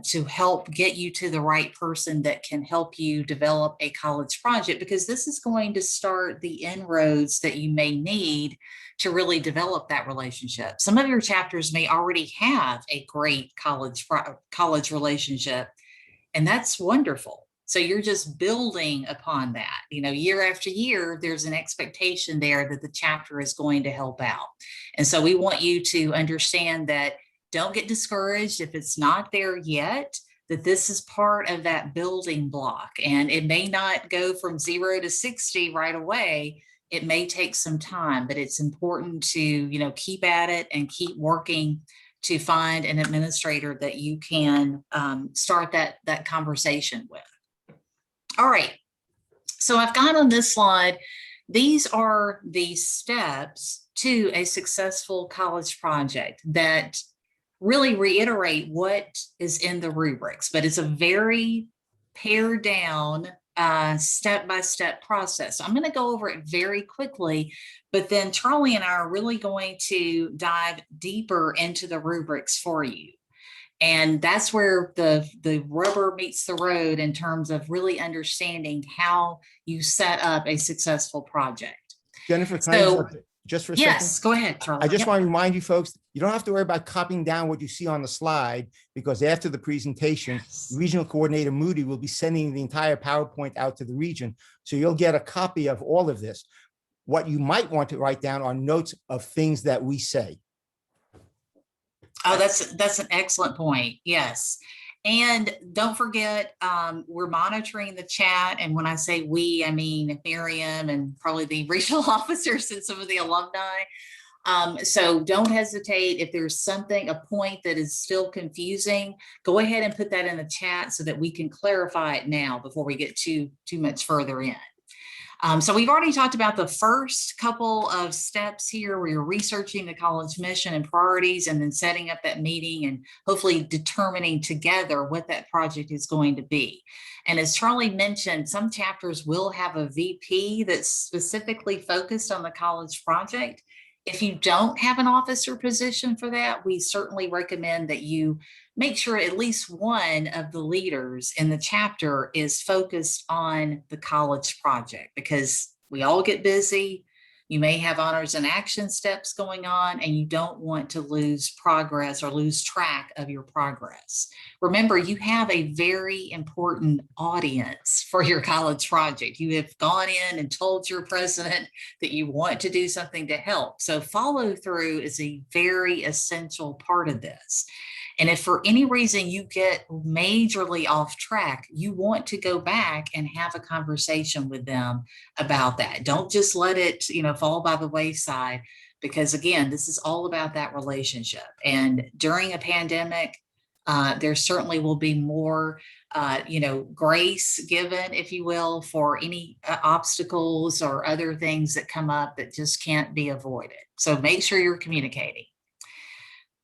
to help get you to the right person that can help you develop a college project, because this is going to start the inroads that you may need to really develop that relationship. Some of your chapters may already have a great college relationship, and that's wonderful. So you're just building upon that. You know, year after year, there's an expectation there that the chapter is going to help out. And so we want you to understand that. Don't get discouraged if it's not there yet, that this is part of that building block. And it may not go from 0 to 60 right away. It may take some time, but it's important to, you know, keep at it and keep working to find an administrator that you can start that conversation with. All right. So I've got on this slide, these are the steps to a successful college project that really reiterate what is in the rubrics, but it's a very pared down step-by-step process. So I'm going to go over it very quickly, but then Charlie and I are really going to dive deeper into the rubrics for you. And that's where the rubber meets the road in terms of really understanding how you set up a successful project. Jennifer, can I interrupt just for a second? Yes, go ahead, Charlie. I just want to remind you folks, you don't have to worry about copying down what you see on the slide, because after the presentation, Regional Coordinator Moody will be sending the entire PowerPoint out to the region. So you'll get a copy of all of this. What you might want to write down are notes of things that we say. Oh, that's an excellent point. Yes. And don't forget, we're monitoring the chat. And when I say we, I mean Miriam and probably the regional officers and some of the alumni. So don't hesitate. If there's something, a point that is still confusing, go ahead and put that in the chat so that we can clarify it now before we get too much further in. So we've already talked about the first couple of steps here where you're researching the college mission and priorities, and then setting up that meeting and hopefully determining together what that project is going to be. And as Charlie mentioned, some chapters will have a VP that's specifically focused on the college project. If you don't have an officer position for that, we certainly recommend that you make sure at least one of the leaders in the chapter is focused on the college project, because we all get busy. You may have honors and action steps going on, and you don't want to lose progress or lose track of your progress. Remember, you have a very important audience for your college project. You have gone in and told your president that you want to do something to help. So follow through is a very essential part of this. And if for any reason you get majorly off track, you want to go back and have a conversation with them about that. Don't just let it, fall by the wayside, because again, this is all about that relationship. And during a pandemic, There certainly will be more, grace given, if you will, for any obstacles or other things that come up that just can't be avoided. So make sure you're communicating.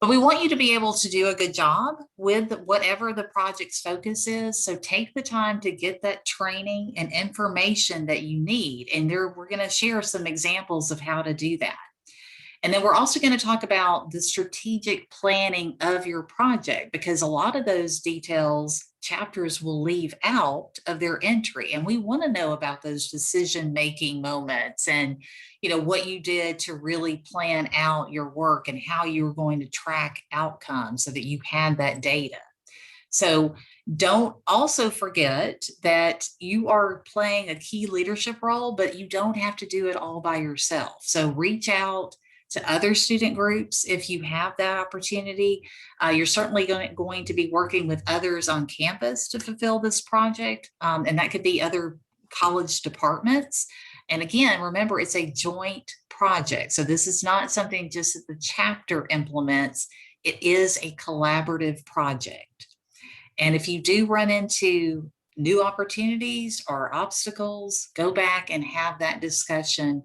But we want you to be able to do a good job with whatever the project's focus is. So take the time to get that training and information that you need. And we're going to share some examples of how to do that. And then we're also going to talk about the strategic planning of your project, because a lot of those details chapters will leave out of their entry. And we want to know about those decision-making moments and, what you did to really plan out your work and how you were going to track outcomes so that you had that data. So don't also forget that you are playing a key leadership role, but you don't have to do it all by yourself. So reach out to other student groups if you have that opportunity. You're certainly going to be working with others on campus to fulfill this project, and that could be other college departments. And again, remember, it's a joint project. So this is not something just that the chapter implements. It is a collaborative project. And if you do run into new opportunities or obstacles, go back and have that discussion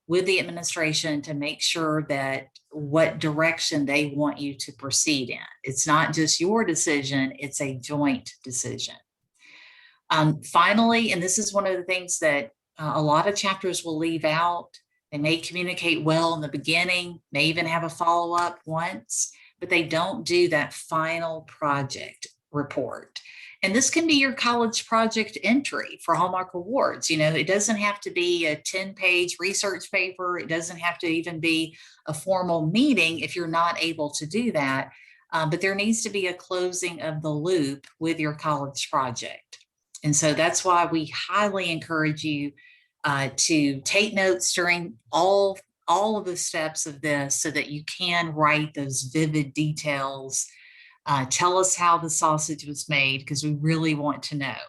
with the administration to make sure that what direction they want you to proceed in. It's not just your decision, it's a joint decision. Finally, and this is one of the things that a lot of chapters will leave out. They may communicate well in the beginning, may even have a follow-up once, but they don't do that final project report. And this can be your college project entry for Hallmark Awards. It doesn't have to be a 10-page research paper. It doesn't have to even be a formal meeting if you're not able to do that. But there needs to be a closing of the loop with your college project. And so that's why we highly encourage you to take notes during all of the steps of this so that you can write those vivid details. Tell us how the sausage was made, because we really want to know.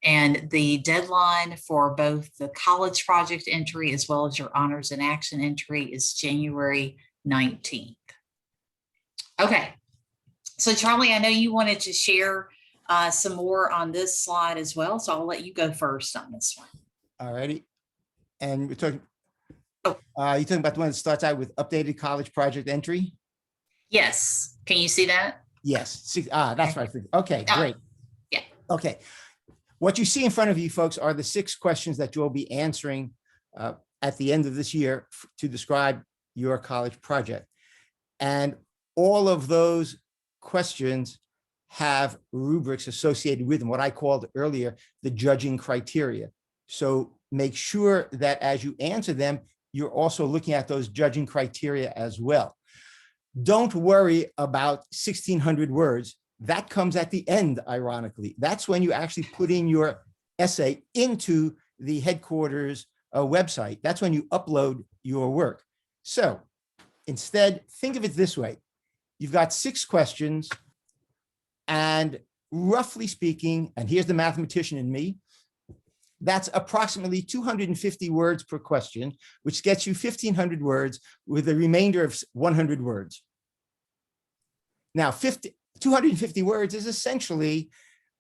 And the deadline for both the college project entry as well as your honors in action entry is January 19th. Okay, so Charlie, I know you wanted to share some more on this slide as well, so I'll let you go first on this one. All righty. And we're talking, Oh. you're talking about the one that starts out with updated college project entry? Yes, can you see that? Yes. That's right. Okay, great. Yeah. Okay. What you see in front of you, folks, are the 6 questions that you'll be answering at the end of this year to describe your college project. And all of those questions have rubrics associated with them, what I called earlier, the judging criteria. So make sure that as you answer them, you're also looking at those judging criteria as well. Don't worry about 1,600 words. That comes at the end, ironically. That's when you actually put in your essay into the headquarters website. That's when you upload your work. So instead, think of it this way. You've got 6 questions, and roughly speaking, and here's the mathematician in me, that's approximately 250 words per question, which gets you 1,500 words with a remainder of 100 words. Now, 250 words is essentially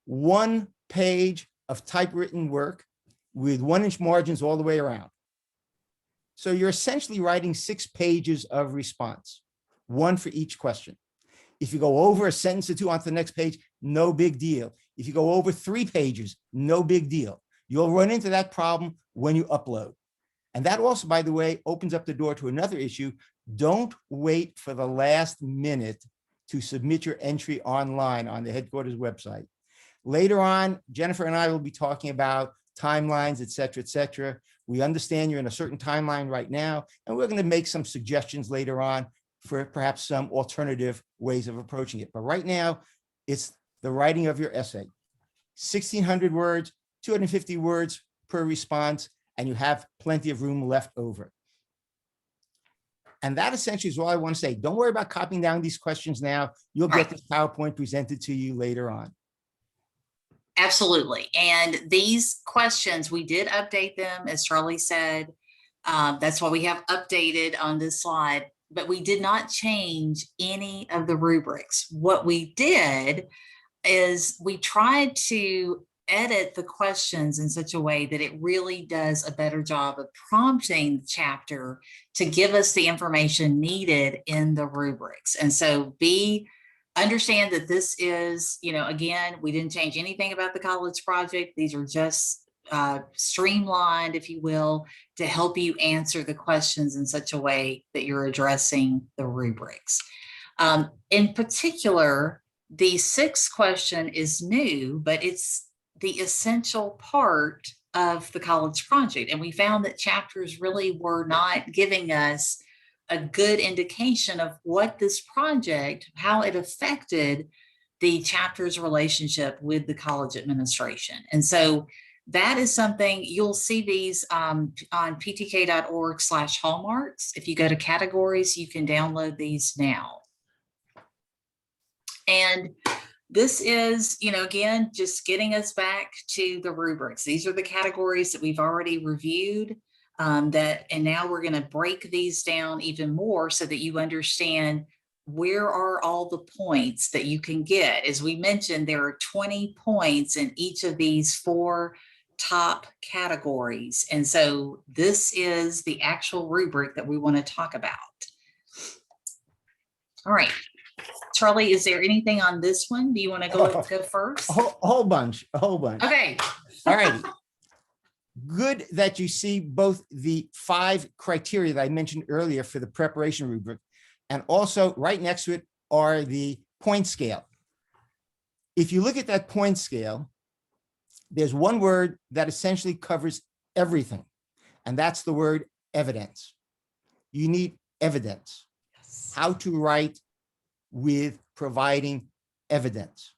1 page of typewritten work with 1-inch margins all the way around. So you're essentially writing 6 pages of response, 1 for each question. If you go over a sentence or 2 onto the next page, no big deal. If you go over 3 pages, no big deal. You'll run into that problem when you upload. And that also, by the way, opens up the door to another issue. Don't wait for the last minute to submit your entry online on the headquarters website. Later on, Jennifer and I will be talking about timelines, et cetera, et cetera. We understand you're in a certain timeline right now, and we're going to make some suggestions later on for perhaps some alternative ways of approaching it. But right now, it's the writing of your essay. 1,600 words, 250 words per response, and you have plenty of room left over. And that essentially is all I want to say. Don't worry about copying down these questions now. You'll get this PowerPoint presented to you later on. Absolutely. And these questions, we did update them, as Charlie said. That's why we have updated on this slide. but we did not change any of the rubrics. What we did is we tried to edit the questions in such a way that it really does a better job of prompting the chapter to give us the information needed in the rubrics. And so understand that this is, again, we didn't change anything about the college project. These are just streamlined, if you will, to help you answer the questions in such a way that you're addressing the rubrics. In particular, the sixth question is new, but it's the essential part of the college project. And we found that chapters really were not giving us a good indication of what this project, how it affected the chapter's relationship with the college administration. And so that is something you'll see these on ptk.org/hallmarks. If you go to categories, you can download these now. And this is, again, just getting us back to the rubrics. These are the categories that we've already reviewed, and now we're going to break these down even more so that you understand where are all the points that you can get. As we mentioned, there are 20 points in each of these 4 top categories. And so this is the actual rubric that we want to talk about. All right. Charlie, is there anything on this one? Do you want to go first? A whole bunch. Okay. All righty. Good that you see both the 5 criteria that I mentioned earlier for the preparation rubric, and also right next to it are the point scale. If you look at that point scale, there's one word that essentially covers everything, and that's the word evidence. You need evidence. Yes. How to write with providing evidence.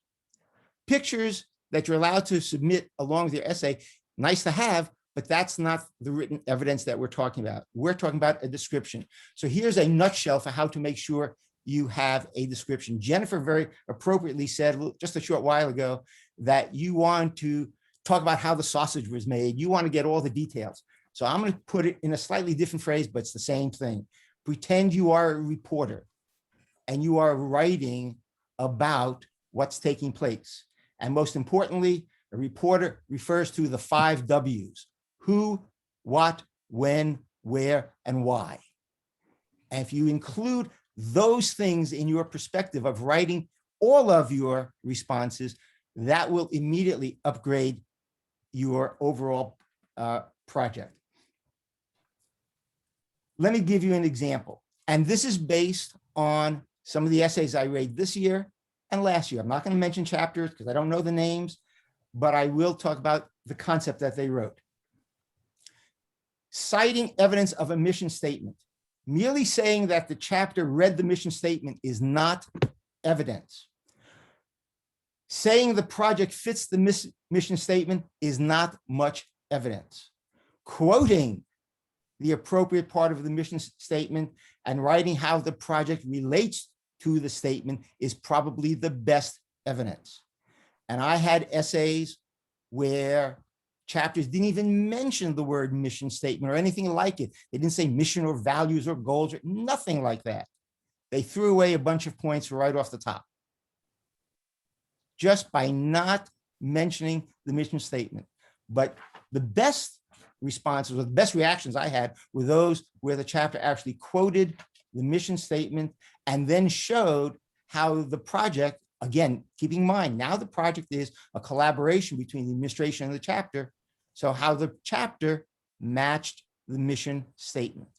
Pictures that you're allowed to submit along with your essay, nice to have, but that's not the written evidence that we're talking about. We're talking about a description. So here's a nutshell for how to make sure you have a description. Jennifer very appropriately said just a short while ago that you want to talk about how the sausage was made. You want to get all the details. So I'm going to put it in a slightly different phrase, but it's the same thing. Pretend you are a reporter and you are writing about what's taking place. And most importantly, a reporter refers to the 5 W's: who, what, when, where, and why. And if you include those things in your perspective of writing all of your responses, that will immediately upgrade your overall project. Let me give you an example. And this is based on some of the essays I read this year and last year. I'm not going to mention chapters because I don't know the names, but I will talk about the concept that they wrote. Citing evidence of a mission statement. Merely saying that the chapter read the mission statement is not evidence. Saying the project fits the mission statement is not much evidence. Quoting the appropriate part of the mission statement and writing how the project relates to the statement is probably the best evidence. And I had essays where chapters didn't even mention the word mission statement or anything like it. They didn't say mission or values or goals or nothing like that. They threw away a bunch of points right off the top, just by not mentioning the mission statement. But the best responses, or the best reactions I had were those where the chapter actually quoted the mission statement and then showed how the project, again, keeping in mind, now the project is a collaboration between the administration and the chapter. So how the chapter matched the mission statement.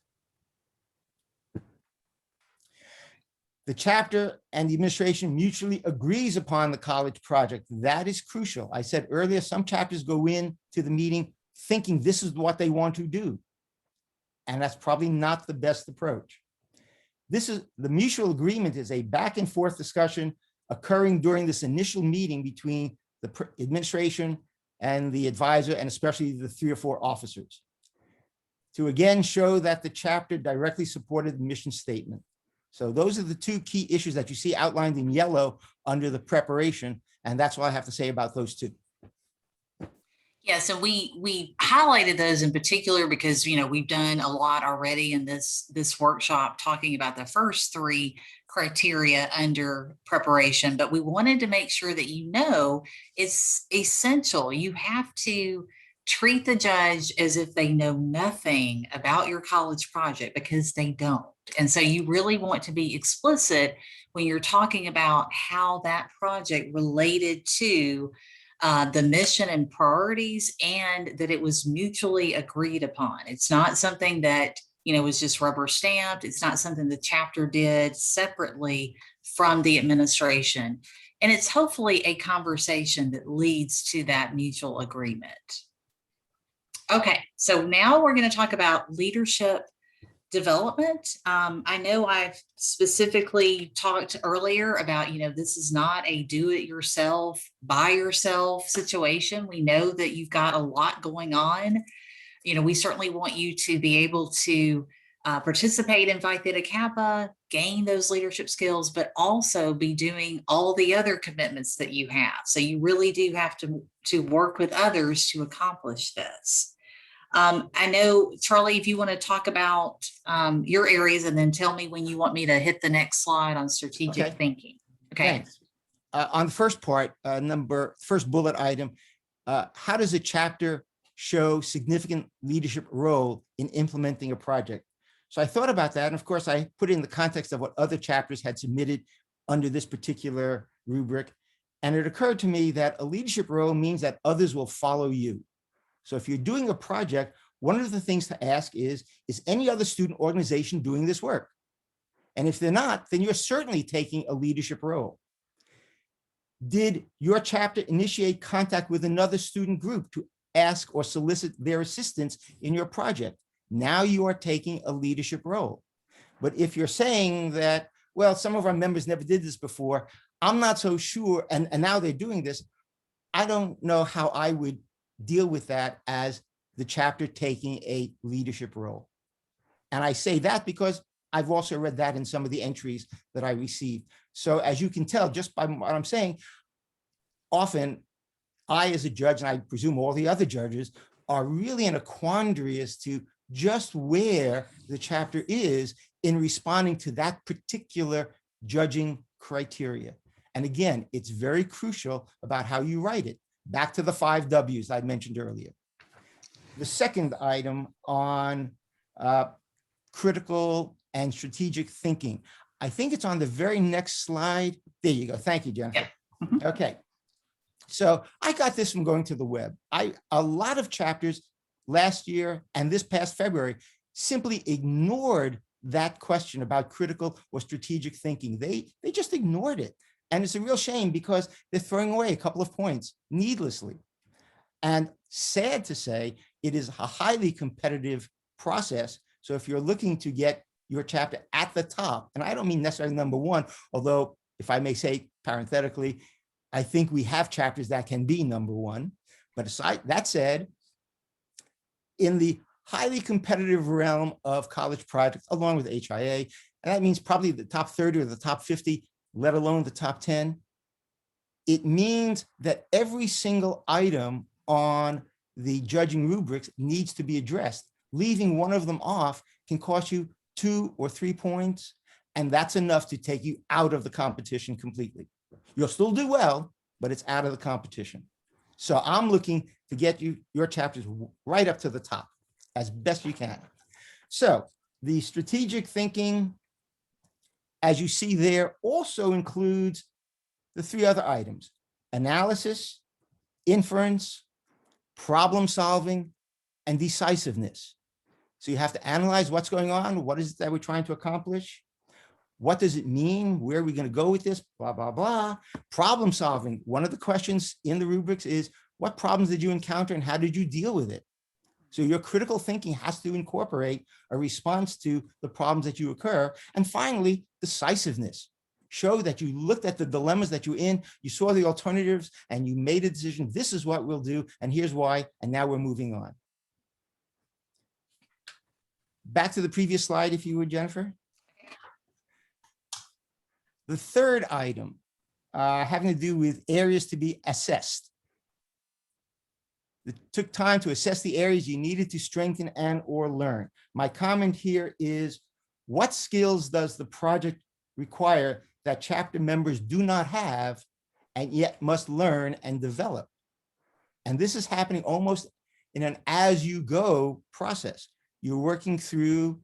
The chapter and the administration mutually agrees upon the college project. That is crucial. I said earlier, some chapters go in to the meeting thinking this is what they want to do. And that's probably not the best approach. The mutual agreement is a back and forth discussion occurring during this initial meeting between the administration and the advisor, and especially the 3 or 4 officers, to again show that the chapter directly supported the mission statement. So those are the 2 key issues that you see outlined in yellow under the preparation, and that's what I have to say about those 2. Yeah, so we highlighted those in particular because, you know, we've done a lot already in this workshop talking about the first three criteria under preparation, but we wanted to make sure that, you know, it's essential. You have to treat the judge as if they know nothing about your college project, because they don't. And so you really want to be explicit when you're talking about how that project related to the mission and priorities, and that it was mutually agreed upon. It's not something that, you know, was just rubber stamped. It's not something the chapter did separately from the administration. And it's hopefully a conversation that leads to that mutual agreement. Okay, so now we're going to talk about leadership development. I know I've specifically talked earlier about, you know, this is not a do it yourself, by yourself situation. We know that you've got a lot going on. You know, we certainly want you to be able to participate in Phi Theta Kappa, gain those leadership skills, but also be doing all the other commitments that you have. So you really do have to work with others to accomplish this. I know, Charlie, if you want to talk about your areas and then tell me when you want me to hit the next slide on strategic Okay. thinking. Okay. Thanks. On the first part, first bullet item, how does a chapter show significant leadership role in implementing a project? So I thought about that. And of course, I put it in the context of what other chapters had submitted under this particular rubric. And it occurred to me that a leadership role means that others will follow you. So if you're doing a project, one of the things to ask is any other student organization doing this work? And if they're not, then you're certainly taking a leadership role. Did your chapter initiate contact with another student group to ask or solicit their assistance in your project? Now you are taking a leadership role. But if you're saying that, well, some of our members never did this before, I'm not so sure, and now they're doing this, I don't know how I would deal with that as the chapter taking a leadership role. And I say that because I've also read that in some of the entries that I received. So as you can tell, just by what I'm saying, often I, as a judge, and I presume all the other judges, are really in a quandary as to just where the chapter is in responding to that particular judging criteria. And again, it's very crucial about how you write it. Back to the 5 W's I mentioned earlier. The second item on critical and strategic thinking. I think it's on the very next slide. There you go. Thank you, Jennifer. Yeah. Okay. So I got this from going to the web. A lot of chapters last year and this past February simply ignored that question about critical or strategic thinking. They just ignored it. And it's a real shame because they're throwing away a couple of points needlessly. And sad to say, it is a highly competitive process. So if you're looking to get your chapter at the top, and I don't mean necessarily number one, although if I may say parenthetically, I think we have chapters that can be number one. But aside that said, in the highly competitive realm of college projects, along with HIA, and that means probably the top 30 or the top 50, let alone the top 10, it means that every single item on the judging rubrics needs to be addressed. Leaving one of them off can cost you 2 or 3 points, and that's enough to take you out of the competition completely. You'll still do well, but it's out of the competition. So I'm looking to get your chapters right up to the top as best you can. So the strategic thinking, as you see there, also includes the 3 other items: analysis, inference, problem solving, and decisiveness. So you have to analyze what's going on. What is it that we're trying to accomplish? What does it mean? Where are we going to go with this? Blah, blah, blah. Problem solving. One of the questions in the rubrics is, what problems did you encounter and how did you deal with it? So your critical thinking has to incorporate a response to the problems that you occur. And finally, decisiveness. Show that you looked at the dilemmas that you're in, you saw the alternatives, and you made a decision. This is what we'll do, and here's why, and now we're moving on. Back to the previous slide, if you would, Jennifer. The third item having to do with areas to be assessed. took time to assess the areas you needed to strengthen and or learn. My comment here is, what skills does the project require that chapter members do not have and yet must learn and develop? And this is happening almost in an as-you-go process. You're working through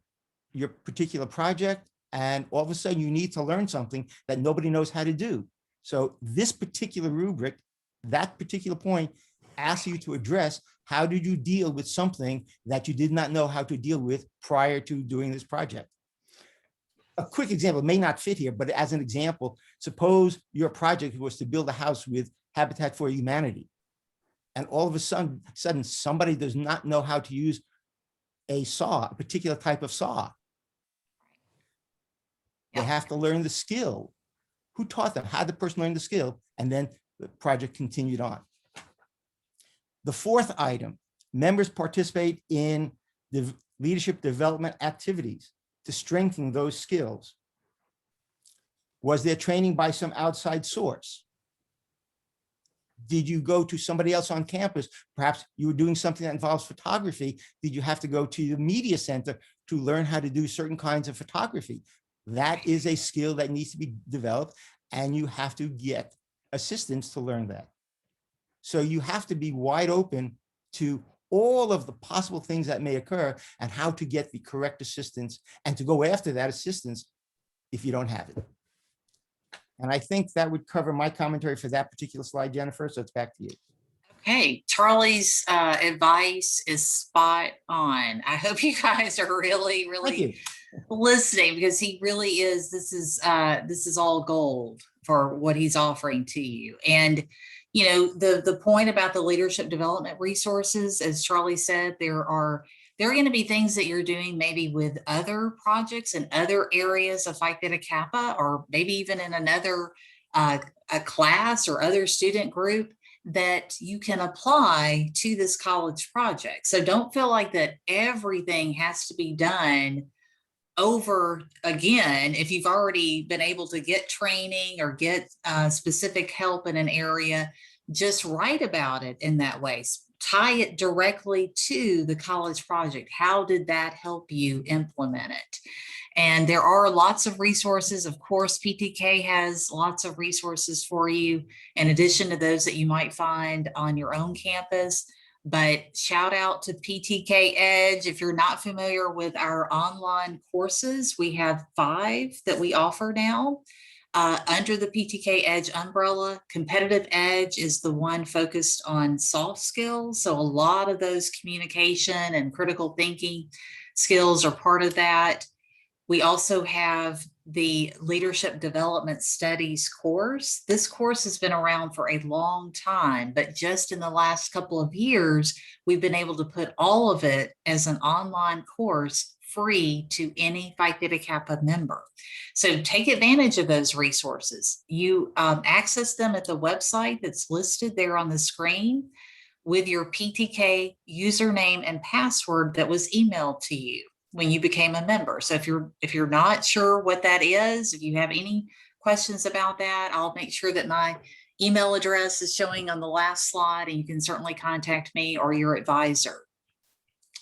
your particular project, and all of a sudden you need to learn something that nobody knows how to do. So this particular rubric, that particular point, asks you to address how did you deal with something that you did not know how to deal with prior to doing this project. A quick example, may not fit here, but as an example, suppose your project was to build a house with Habitat for Humanity. And all of a sudden somebody does not know how to use a saw, a particular type of saw. They have to learn the skill. Who taught them? How did the person learn the skill? And then the project continued on. The fourth item, members participate in the leadership development activities to strengthen those skills. Was there training by some outside source? Did you go to somebody else on campus? Perhaps you were doing something that involves photography. Did you have to go to the media center to learn how to do certain kinds of photography? That is a skill that needs to be developed, and you have to get assistance to learn that. So you have to be wide open to all of the possible things that may occur and how to get the correct assistance and to go after that assistance if you don't have it. And I think that would cover my commentary for that particular slide, Jennifer. So it's back to you. Okay, Charlie's advice is spot on. I hope you guys are really, Thank you. listening, because he really is. This is all gold for what he's offering to you. And you know, the point about the leadership development resources, as Charlie said, there are going to be things that you're doing maybe with other projects and other areas of Phi Theta Kappa, or maybe even in another a class or other student group that you can apply to this college project. So don't feel like that everything has to be done over again. If you've already been able to get training or get specific help in an area, just write about it in that way. Tie it directly to the college project. How did that help you implement it? And there are lots of resources. Of course, PTK has lots of resources for you, in addition to those that you might find on your own campus. But shout out to PTK Edge. If you're not familiar with our online courses, we have 5 that we offer now under the PTK Edge umbrella. Competitive Edge is the one focused on soft skills. So a lot of those communication and critical thinking skills are part of that. We also have the Leadership Development Studies course. This course has been around for a long time, but just in the last couple of years, we've been able to put all of it as an online course free to any Phi Theta Kappa member. So take advantage of those resources. You access them at the website that's listed there on the screen with your PTK username and password that was emailed to you when you became a member. So if you're not sure what that is, if you have any questions about that, I'll make sure that my email address is showing on the last slide, and you can certainly contact me or your advisor.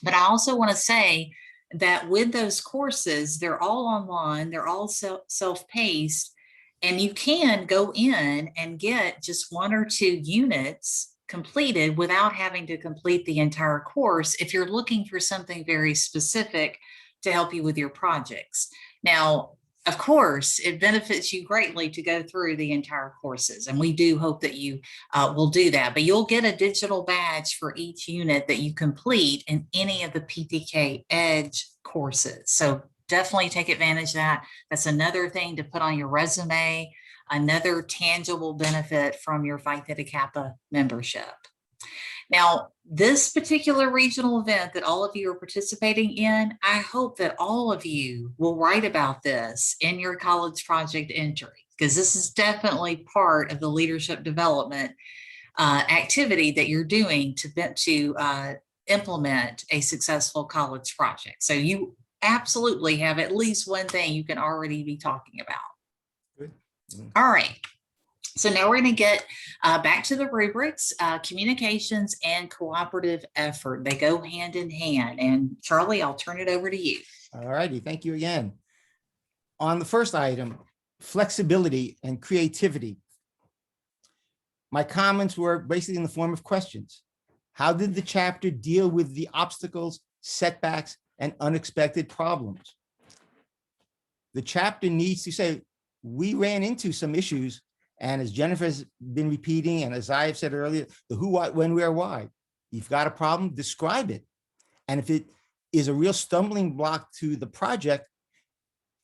But I also want to say that with those courses, they're all online, they're all self-paced, and you can go in and get just 1 or 2 units completed without having to complete the entire course if you're looking for something very specific to help you with your projects. Now, of course, it benefits you greatly to go through the entire courses, and we do hope that you will do that. But you'll get a digital badge for each unit that you complete in any of the PTK Edge courses. So definitely take advantage of that. That's another thing to put on your resume, another tangible benefit from your Phi Theta Kappa membership. Now, this particular regional event that all of you are participating in, I hope that all of you will write about this in your college project entry, because this is definitely part of the leadership development activity that you're doing to implement a successful college project. So you absolutely have at least one thing you can already be talking about. Good. All right. So now we're going to get back to the rubrics, communications and cooperative effort. They go hand in hand. And Charlie, I'll turn it over to you. All righty, thank you again. On the first item, flexibility and creativity. My comments were basically in the form of questions. How did the chapter deal with the obstacles, setbacks, and unexpected problems? The chapter needs to say, we ran into some issues, and as Jennifer has been repeating, and as I have said earlier, the who, what, when, where, why. You've got a problem, describe it. And if it is a real stumbling block to the project,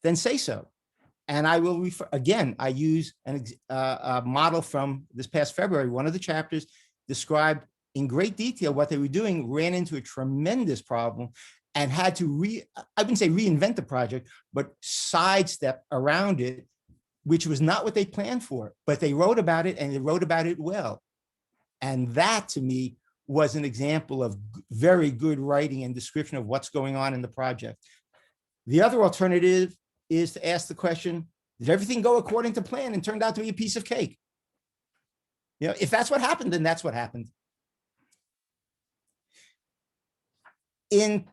then say so. And I will refer, again, I use a model from this past February. One of the chapters described in great detail what they were doing, ran into a tremendous problem and had to I wouldn't say reinvent the project, but sidestep around it, which was not what they planned for, but they wrote about it and they wrote about it well. And that to me was an example of very good writing and description of what's going on in the project. The other alternative is to ask the question, did everything go according to plan and turned out to be a piece of cake? You know, if that's what happened, then that's what happened. In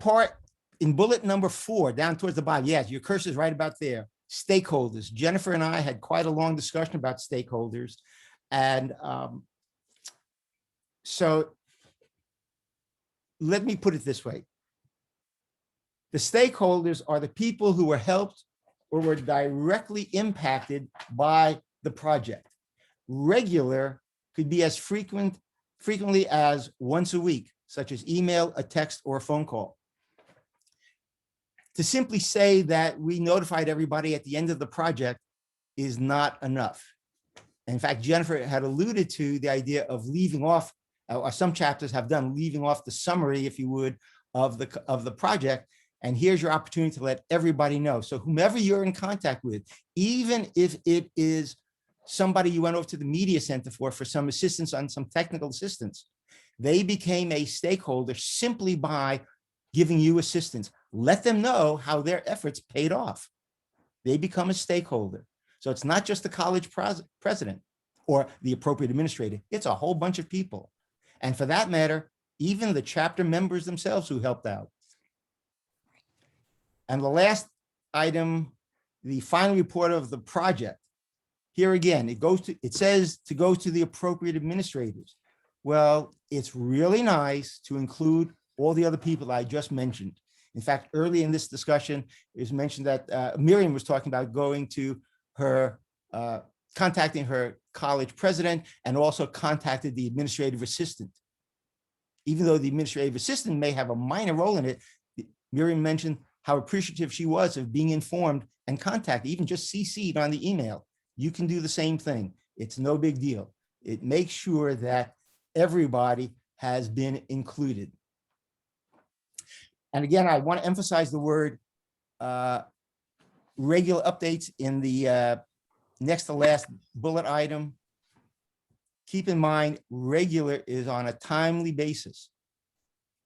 bullet number 4, down towards the bottom, yes, your cursor is right about there. Stakeholders. Jennifer and I had quite a long discussion about stakeholders. And so let me put it this way. The stakeholders are the people who were helped or were directly impacted by the project. Regular could be as frequently as once a week, such as email, a text, or a phone call. To simply say that we notified everybody at the end of the project is not enough. In fact, Jennifer had alluded to the idea of leaving off, or some chapters have done, leaving off the summary, if you would, of the project. And here's your opportunity to let everybody know. So whomever you're in contact with, even if it is somebody you went over to the media center for some assistance on some technical assistance, they became a stakeholder simply by giving you assistance. Let them know how their efforts paid off. They become a stakeholder. So it's not just the college president or the appropriate administrator, it's a whole bunch of people. And for that matter, even the chapter members themselves who helped out. And the last item, the final report of the project. Here again, it says to go to the appropriate administrators. Well, it's really nice to include all the other people I just mentioned. In fact, early in this discussion, it was mentioned that Miriam was talking about going to her, contacting her college president and also contacted the administrative assistant. Even though the administrative assistant may have a minor role in it, Miriam mentioned how appreciative she was of being informed and contacted, even just CC'd on the email. You can do the same thing. It's no big deal. It makes sure that everybody has been included. And again, I want to emphasize the word regular updates in the next to last bullet item. Keep in mind, regular is on a timely basis.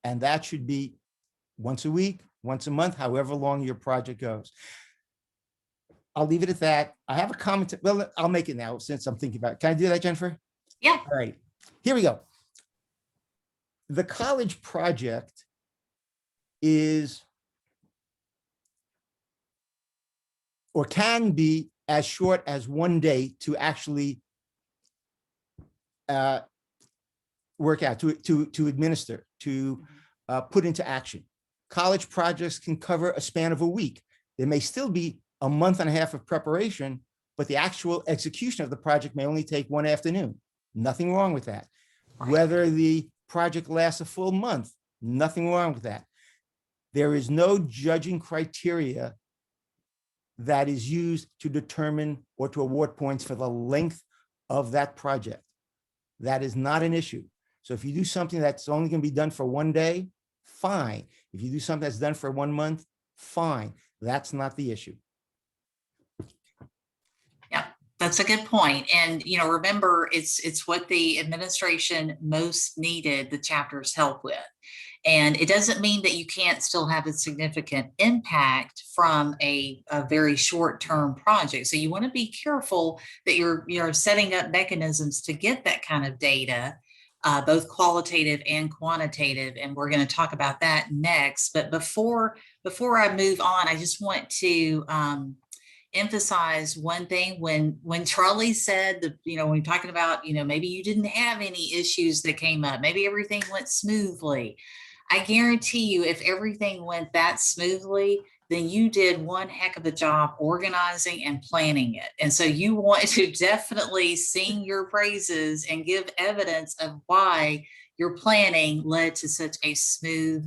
And that should be once a week, once a month, however long your project goes. I'll leave it at that. I have a comment. Well, I'll make it now since I'm thinking about it. Can I do that, Jennifer? Yeah. All right, here we go. The college project is or can be as short as one day to actually work out, to administer, to put into action. College projects can cover a span of a week. There may still be a month and a half of preparation, but the actual execution of the project may only take one afternoon. Nothing wrong with that. Right. Whether the project lasts a full month, nothing wrong with that. There is no judging criteria that is used to determine or to award points for the length of that project. That is not an issue. So if you do something that's only going to be done for one day, fine. If you do something that's done for 1 month, fine. That's not the issue. Yeah, that's a good point. And, you know, remember, it's what the administration most needed the chapter's help with. And it doesn't mean that you can't still have a significant impact from a very short-term project. So you want to be careful that you're setting up mechanisms to get that kind of data, both qualitative and quantitative. And we're going to talk about that next. But before I move on, I just want to emphasize one thing. When Charlie said that, when you're talking about, maybe you didn't have any issues that came up, maybe everything went smoothly. I guarantee you, if everything went that smoothly, then you did one heck of a job organizing and planning it. And so you want to definitely sing your praises and give evidence of why your planning led to such a smooth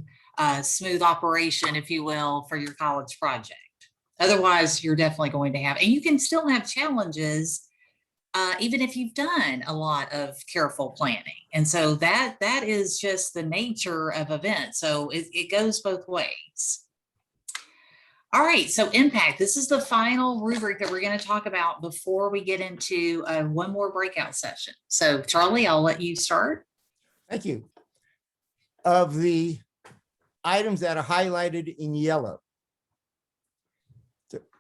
operation, if you will, for your college project. Otherwise, you're definitely going to have, and you can still have challenges even if you've done a lot of careful planning. And so that is just the nature of events. So it goes both ways. All right, so impact. This is the final rubric that we're going to talk about before we get into one more breakout session. So Charlie, I'll let you start. Thank you. Of the items that are highlighted in yellow,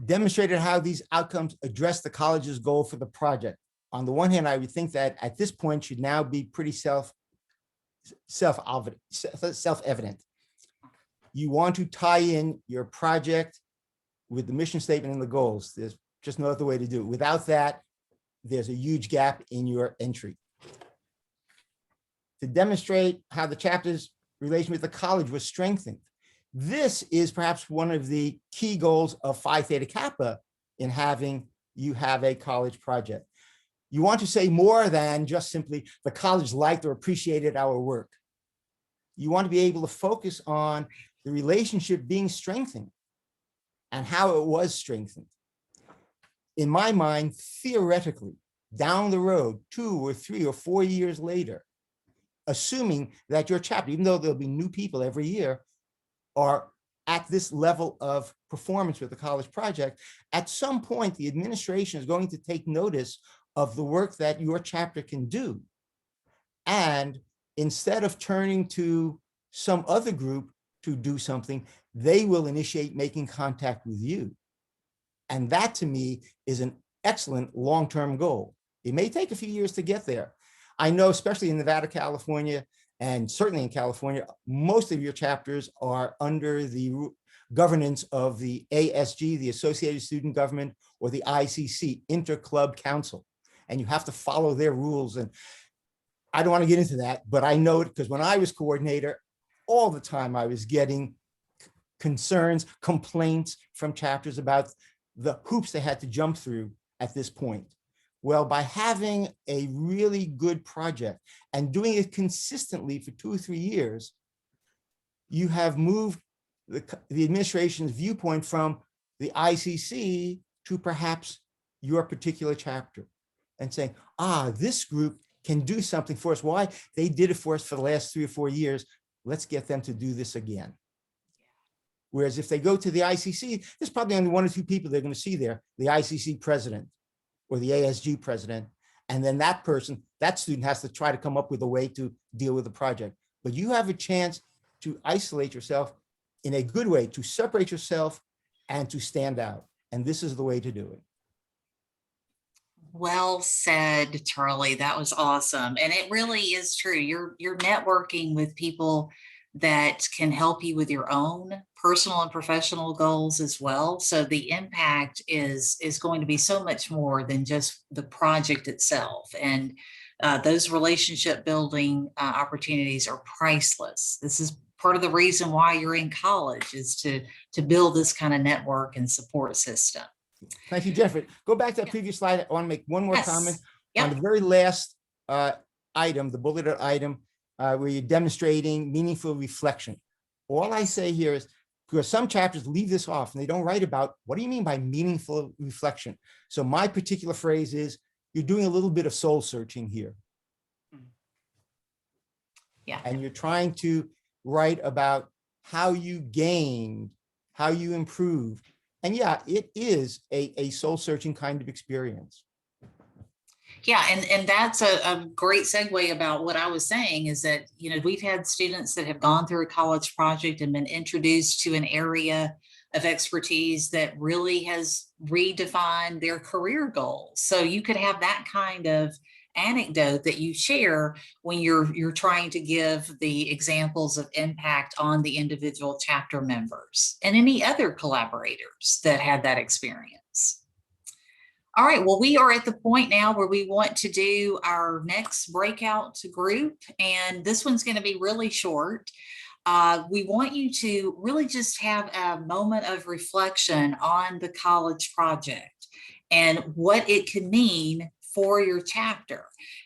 demonstrated how these outcomes address the college's goal for the project. On the one hand, I would think that at this point should now be pretty self-evident. You want to tie in your project with the mission statement and the goals. There's just no other way to do it. Without that, there's a huge gap in your entry. To demonstrate how the chapter's relation with the college was strengthened. This is perhaps one of the key goals of Phi Theta Kappa in having you have a college project. You want to say more than just simply the college liked or appreciated our work. You want to be able to focus on the relationship being strengthened and how it was strengthened. In my mind, theoretically, down the road, 2 or 3 or 4 years later, assuming that your chapter, even though there'll be new people every year, are at this level of performance with the college project, at some point, the administration is going to take notice of the work that your chapter can do. And instead of turning to some other group to do something, they will initiate making contact with you. And that to me is an excellent long-term goal. It may take a few years to get there. I know, especially in Nevada, California, and certainly in California, most of your chapters are under the governance of the ASG, the Associated Student Government, or the ICC, Inter-Club Council. And you have to follow their rules. And I don't want to get into that, but I know it because when I was coordinator, all the time I was getting concerns, complaints from chapters about the hoops they had to jump through at this point. Well, by having a really good project and doing it consistently for 2 or 3 years, you have moved the administration's viewpoint from the ICC to perhaps your particular chapter and saying, this group can do something for us. Why? They did it for us for the last 3 or 4 years. Let's get them to do this again. Whereas if they go to the ICC, there's probably only 1 or 2 people they're going to see there, the ICC president or the ASG president. And then that person, that student has to try to come up with a way to deal with the project. But you have a chance to isolate yourself in a good way, to separate yourself and to stand out. And this is the way to do it. Well said, Charlie. That was awesome. And it really is true. You're networking with people that can help you with your own personal and professional goals as well. So the impact is going to be so much more than just the project itself. And those relationship building opportunities are priceless. This is part of the reason why you're in college, is to build this kind of network and support system. Thank you, Jeffrey. Go back to that previous slide. I want to make one more comment Yep. on the very last item, the bulleted item, where you're demonstrating meaningful reflection. All I say here is, because some chapters leave this off and they don't write about, what do you mean by meaningful reflection? So my particular phrase is, you're doing a little bit of soul searching here. Yeah. And you're trying to write about how you gained, how you improved. And yeah, it is a soul searching kind of experience. Yeah, and that's a great segue about what I was saying is that, we've had students that have gone through a college project and been introduced to an area of expertise that really has redefined their career goals. So you could have that kind of anecdote that you share when you're trying to give the examples of impact on the individual chapter members and any other collaborators that had that experience. All right, well, we are at the point now where we want to do our next breakout group, and this one's going to be really short. We want you to really just have a moment of reflection on the college project and what it could mean for your chapter.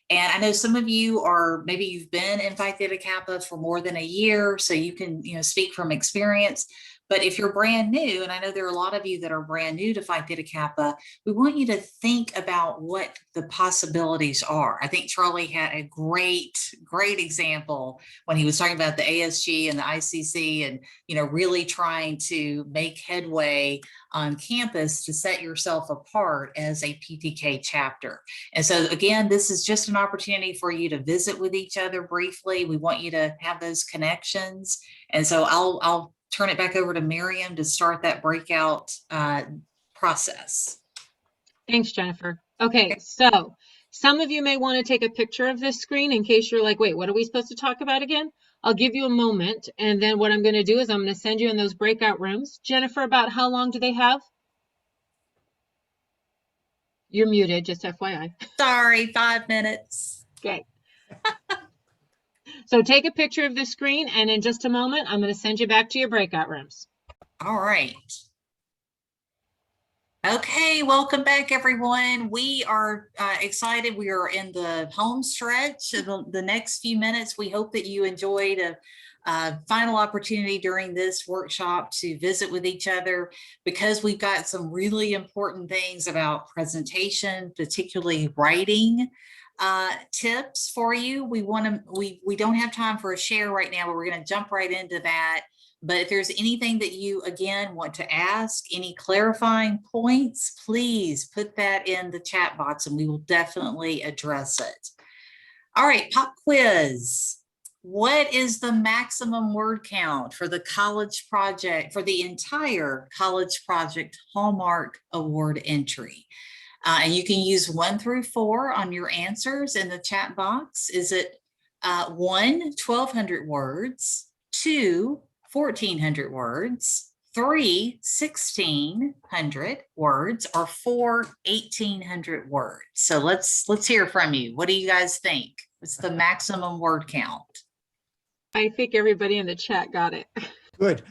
And I know some of you maybe you've been in Phi Theta Kappa for more than a year, so you can, speak from experience. But if you're brand new, and I know there are a lot of you that are brand new to Phi Theta Kappa, we want you to think about what the possibilities are. I think Charlie had a great example when he was talking about the ASG and the ICC and, really trying to make headway on campus to set yourself apart as a PTK chapter. And so again, this is just an opportunity for you to visit with each other briefly. We want you to have those connections. And so I'll turn it back over to Miriam to start that breakout process. Thanks, Jennifer. Okay, so some of you may want to take a picture of this screen in case you're like, wait, what are we supposed to talk about again? I'll give you a moment, and then what I'm going to do is I'm going to send you in those breakout rooms. Jennifer, about how long do they have? You're muted, just FYI. Sorry, 5 minutes. Okay. So take a picture of the screen, and in just a moment, I'm going to send you back to your breakout rooms. All right. Okay, welcome back, everyone. We are excited. We are in the home stretch of the next few minutes. We hope that you enjoyed a final opportunity during this workshop to visit with each other, because we've got some really important things about presentation, particularly writing tips for you. We don't have time for a share right now, but we're going to jump right into that. But if there's anything that you, again, want to ask, any clarifying points, please put that in the chat box and we will definitely address it. All right, pop quiz. What is the maximum word count for the college project, for the entire college project Hallmark Award entry? And you can use 1 through 4 on your answers in the chat box. Is it 1, 1,200 words, 2, 1,400 words, 3, 1,600 words, or 4, 1,800 words? So let's hear from you. What do you guys think? What's the maximum word count? I think everybody in the chat got it. Good.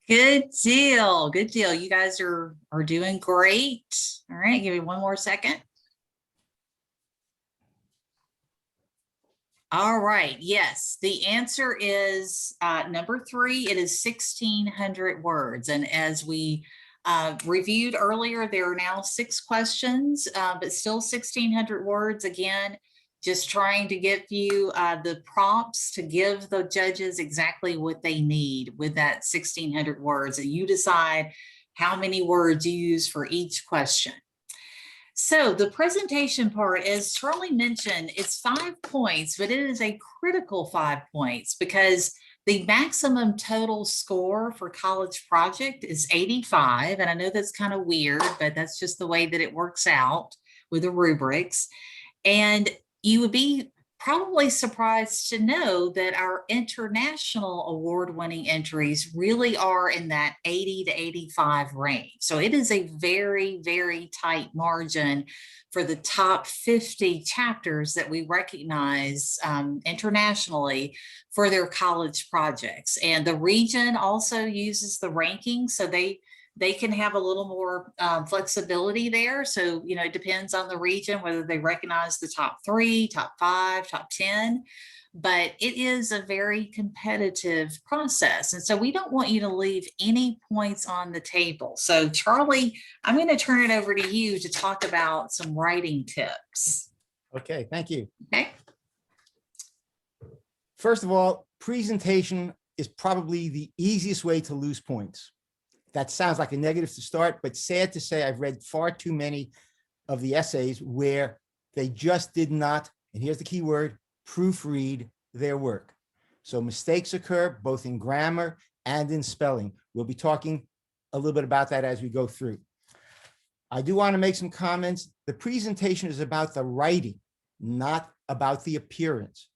Good deal. Good deal. You guys are doing great. All right, give me one more second. All right. Yes, the answer is number 3. It is 1,600 words. And as we reviewed earlier, there are now 6 questions, but still 1,600 words. Again, just trying to give you the prompts to give the judges exactly what they need with that 1,600 words. And you decide how many words you use for each question. So the presentation part, as Charlie mentioned, it's 5 points, but it is a critical 5 points because the maximum total score for college project is 85. And I know that's kind of weird, but that's just the way that it works out with the rubrics. And you would be probably surprised to know that our international award-winning entries really are in that 80 to 85 range. So it is a very, very tight margin for the top 50 chapters that we recognize internationally for their college projects. And the region also uses the ranking, so they can have a little more flexibility there. So, it depends on the region, whether they recognize the top 3, top 5, top 10, but it is a very competitive process. And so we don't want you to leave any points on the table. So Charlie, I'm going to turn it over to you to talk about some writing tips. Okay, thank you. Okay. First of all, presentation is probably the easiest way to lose points. That sounds like a negative to start, but sad to say, I've read far too many of the essays where they just did not, and here's the key word, proofread their work. So mistakes occur both in grammar and in spelling. We'll be talking a little bit about that as we go through. I do want to make some comments. The presentation is about the writing, not about the appearance.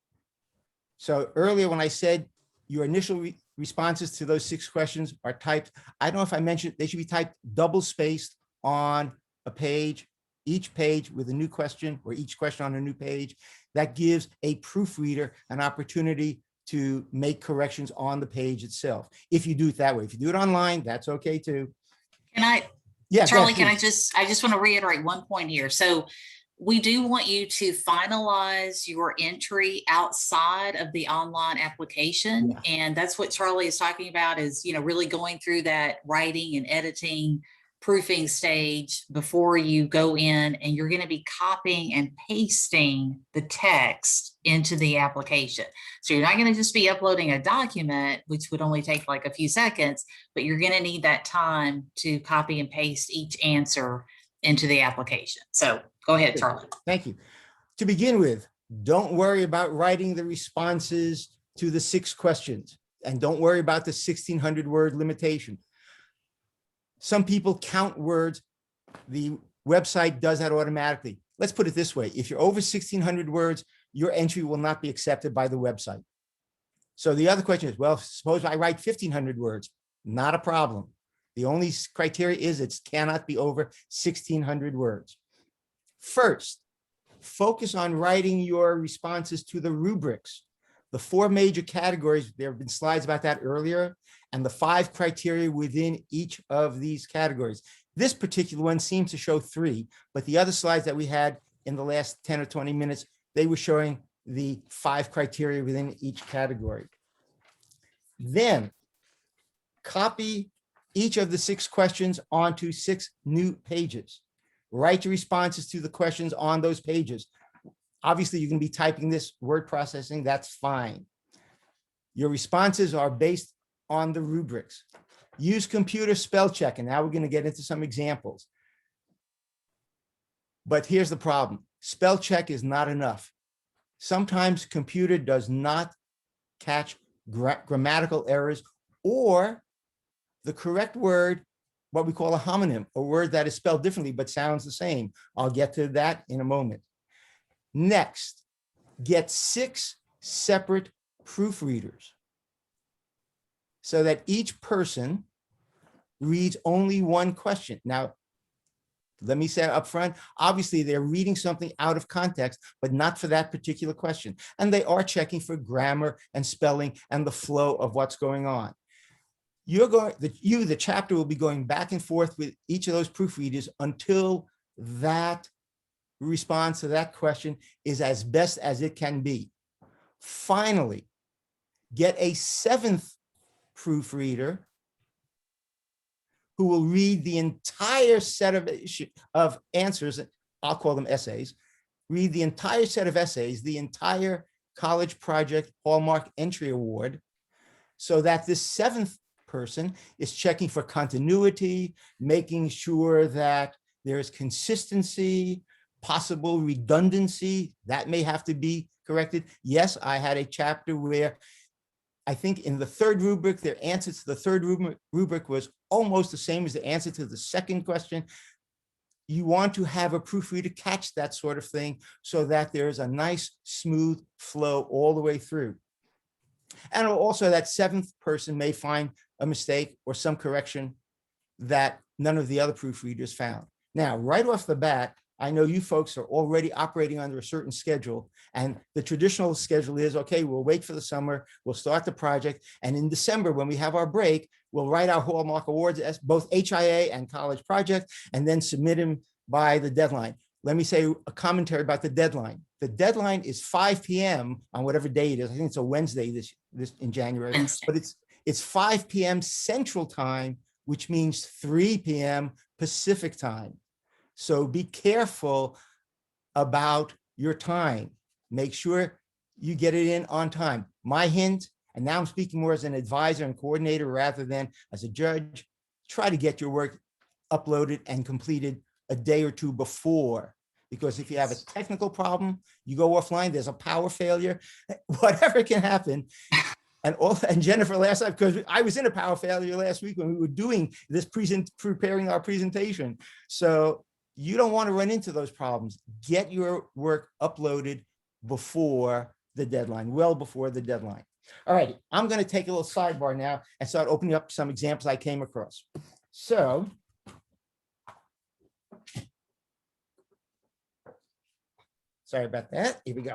So earlier when I said your initial responses to those 6 questions are typed, I don't know if I mentioned, they should be typed double spaced on a page, each page with a new question or each question on a new page. That gives a proofreader an opportunity to make corrections on the page itself. If you do it that way, if you do it online, that's okay too. Can I, Yeah, go Charlie, ahead, can I please. just want to reiterate one point here. So we do want you to finalize your entry outside of the online application. Yeah. And that's what Charlie is talking about is, really going through that writing and editing, proofing stage before you go in, and you're going to be copying and pasting the text into the application. So you're not going to just be uploading a document, which would only take like a few seconds, but you're going to need that time to copy and paste each answer into the application. So go ahead, Charlie. Thank you. To begin with, don't worry about writing the responses to the 6 questions, and don't worry about the 1,600 word limitation. Some people count words. The website does that automatically. Let's put it this way. If you're over 1,600 words, your entry will not be accepted by the website. So the other question is, well, suppose I write 1,500 words, not a problem. The only criteria is it cannot be over 1,600 words. First, focus on writing your responses to the rubrics. The 4 major categories, there have been slides about that earlier, and the 5 criteria within each of these categories. This particular one seems to show 3, but the other slides that we had in the last 10 or 20 minutes, they were showing the 5 criteria within each category. Then copy each of the 6 questions onto 6 new pages. Write your responses to the questions on those pages. Obviously, you can be typing this, word processing, that's fine. Your responses are based on the rubrics. Use computer spell check, and now we're going to get into some examples. But here's the problem. Spell check is not enough. Sometimes computer does not catch grammatical errors or the correct word, what we call a homonym, a word that is spelled differently but sounds the same. I'll get to that in a moment. Next, get 6 separate proofreaders so that each person reads only one question. Now, let me say up front, obviously they're reading something out of context, but not for that particular question. And they are checking for grammar and spelling and the flow of what's going on. The chapter will be going back and forth with each of those proofreaders until that response to that question is as best as it can be. Finally, get a 7th proofreader who will read the entire set of answers, I'll call them essays, read the entire set of essays, the entire college project Hallmark Entry Award, so that this 7th person is checking for continuity, making sure that there's consistency, possible redundancy, that may have to be corrected. Yes, I had a chapter where I think in the 3rd rubric, their answer to the 3rd rubric was almost the same as the answer to the 2nd question. You want to have a proofreader catch that sort of thing so that there's a nice, smooth flow all the way through. And also that 7th person may find a mistake or some correction that none of the other proofreaders found. Now, right off the bat, I know you folks are already operating under a certain schedule, and the traditional schedule is, okay, we'll wait for the summer, we'll start the project, and in December, when we have our break, we'll write our Hallmark Awards as both HIA and college project, and then submit them by the deadline. Let me say a commentary about the deadline. The deadline is 5 p.m. on whatever day it is. I think it's a Wednesday this in January, Wednesday. but it's 5 p.m. Central Time, which means 3 p.m. Pacific Time. So be careful about your time. Make sure you get it in on time. My hint, and now I'm speaking more as an advisor and coordinator rather than as a judge, try to get your work uploaded and completed a day or two before. Because if you have a technical problem, you go offline, there's a power failure, whatever can happen. And Jennifer, last night, because I was in a power failure last week when we were doing this preparing our presentation. So you don't want to run into those problems. Get your work uploaded before the deadline, well before the deadline. All right, I'm going to take a little sidebar now and start opening up some examples I came across. So sorry about that. Here we go.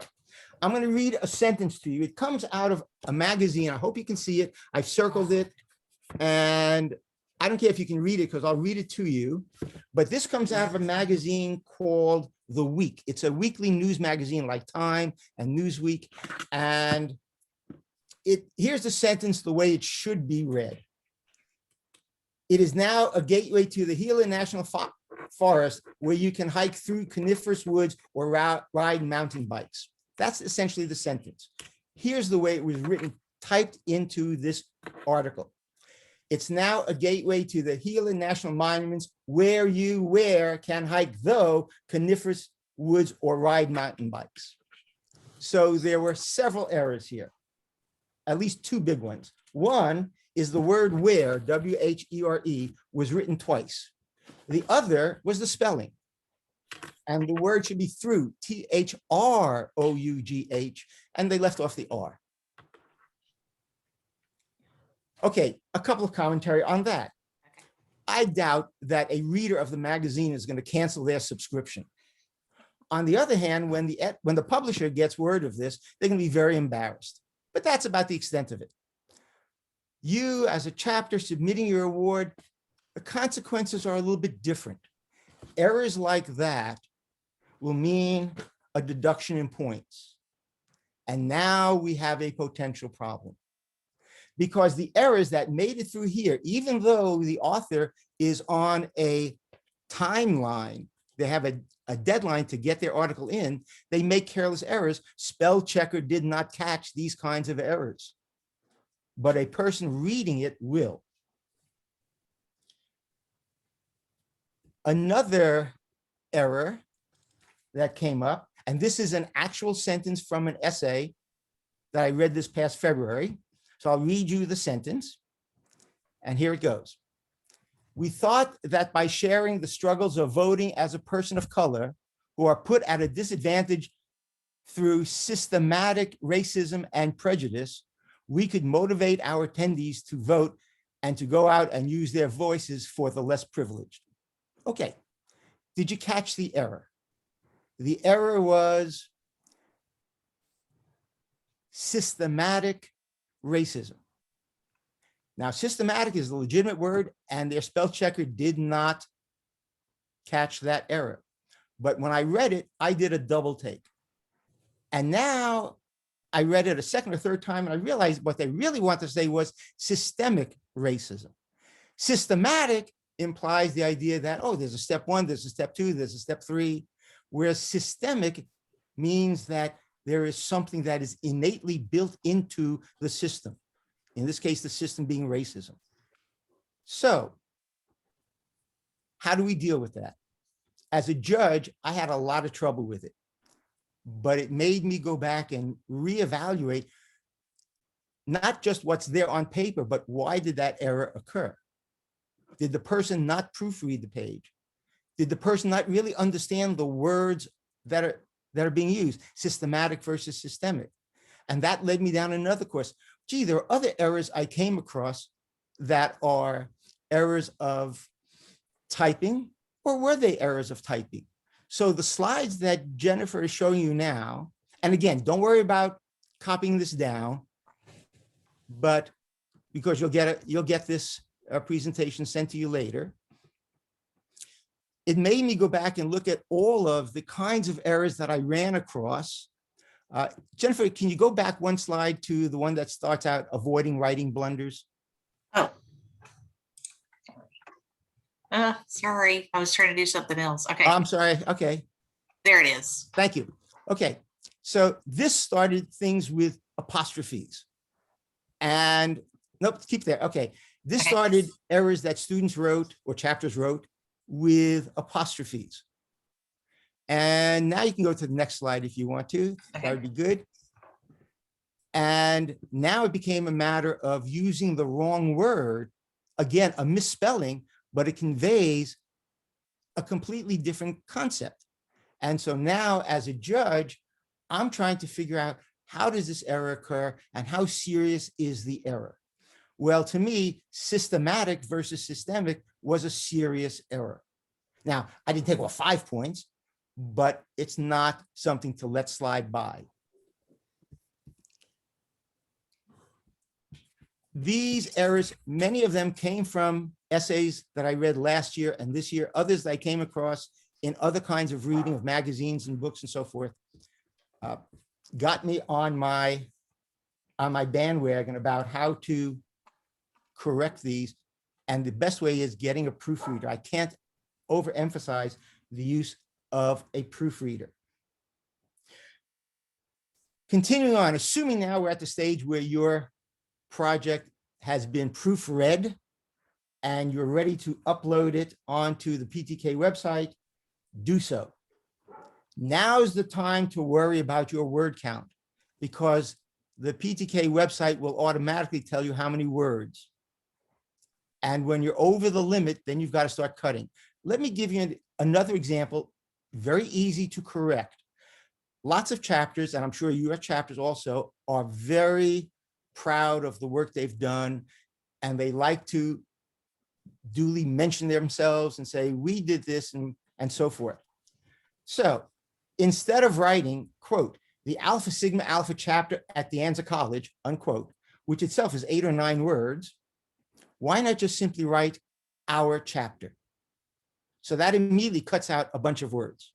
I'm going to read a sentence to you. It comes out of a magazine. I hope you can see it. I've circled it. And I don't care if you can read it because I'll read it to you. But this comes out of a magazine called The Week. It's a weekly news magazine like Time and Newsweek. And here's the sentence the way it should be read. It is now a gateway to the Gila National Forest where you can hike through coniferous woods or ride mountain bikes. That's essentially the sentence. Here's the way it was written, typed into this article. It's now a gateway to the Gila National Monuments where you can hike though coniferous woods or ride mountain bikes. So there were several errors here, at least two big ones. One is the word where, W-H-E-R-E, was written twice. The other was the spelling. And the word should be through, T-H-R-O-U-G-H, and they left off the R. Okay, a couple of commentary on that. I doubt that a reader of the magazine is going to cancel their subscription. On the other hand, when the publisher gets word of this, they're going to be very embarrassed. But that's about the extent of it. You, as a chapter submitting your award, the consequences are a little bit different. Errors like that will mean a deduction in points. And now we have a potential problem. Because the errors that made it through here, even though the author is on a timeline, they have a deadline to get their article in, they make careless errors. Spell checker did not catch these kinds of errors, but a person reading it will. Another error that came up, and this is an actual sentence from an essay that I read this past February. So I'll read you the sentence, and here it goes. We thought that by sharing the struggles of voting as a person of color who are put at a disadvantage through systematic racism and prejudice, we could motivate our attendees to vote and to go out and use their voices for the less privileged. Okay, did you catch the error? The error was systematic racism. Now, systematic is a legitimate word, and their spell checker did not catch that error. But when I read it, I did a double take. And now I read it a second or third time, and I realized what they really want to say was systemic racism. Systematic implies the idea that, oh, there's a step one, there's a step two, there's a step three, whereas systemic means that there is something that is innately built into the system. In this case, the system being racism. So how do we deal with that? As a judge, I had a lot of trouble with it, but it made me go back and reevaluate not just what's there on paper, but why did that error occur? Did the person not proofread the page? Did the person not really understand the words that are being used, systematic versus systemic? And that led me down another course. Gee, there are other errors I came across that are errors of typing, or were they errors of typing? So the slides that Jennifer is showing you now, and again, don't worry about copying this down, but because you'll get this presentation sent to you later. It made me go back and look at all of the kinds of errors that I ran across. Jennifer, can you go back one slide to the one that starts out avoiding writing blunders? Oh. Sorry, I was trying to do something else. Okay. I'm sorry. Okay. There it is. Thank you. Okay. So this started things with apostrophes. And nope, keep there. Okay. This Okay. started errors that students wrote or chapters wrote with apostrophes. And now you can go to the next slide if you want to. That Okay. would be good. And now it became a matter of using the wrong word. Again, a misspelling, but it conveys a completely different concept. And so now as a judge, I'm trying to figure out, how does this error occur and how serious is the error? Well, to me, systematic versus systemic was a serious error. Now, I didn't take all 5 points, but it's not something to let slide by. These errors, many of them came from essays that I read last year and this year, others that I came across in other kinds of reading of magazines and books and so forth, got me on my bandwagon about how to correct these. And the best way is getting a proofreader. I can't overemphasize the use of a proofreader. Continuing on, assuming now we're at the stage where your project has been proofread and you're ready to upload it onto the PTK website, do so. Now is the time to worry about your word count, because the PTK website will automatically tell you how many words. And when you're over the limit, then you've got to start cutting. Let me give you another example, very easy to correct. Lots of chapters, and I'm sure your chapters also, are very proud of the work they've done, and they like to duly mention themselves and say, we did this, and so forth. So instead of writing, quote, the Alpha Sigma Alpha chapter at De Anza College, unquote, which itself is 8 or 9 words, why not just simply write our chapter? So that immediately cuts out a bunch of words.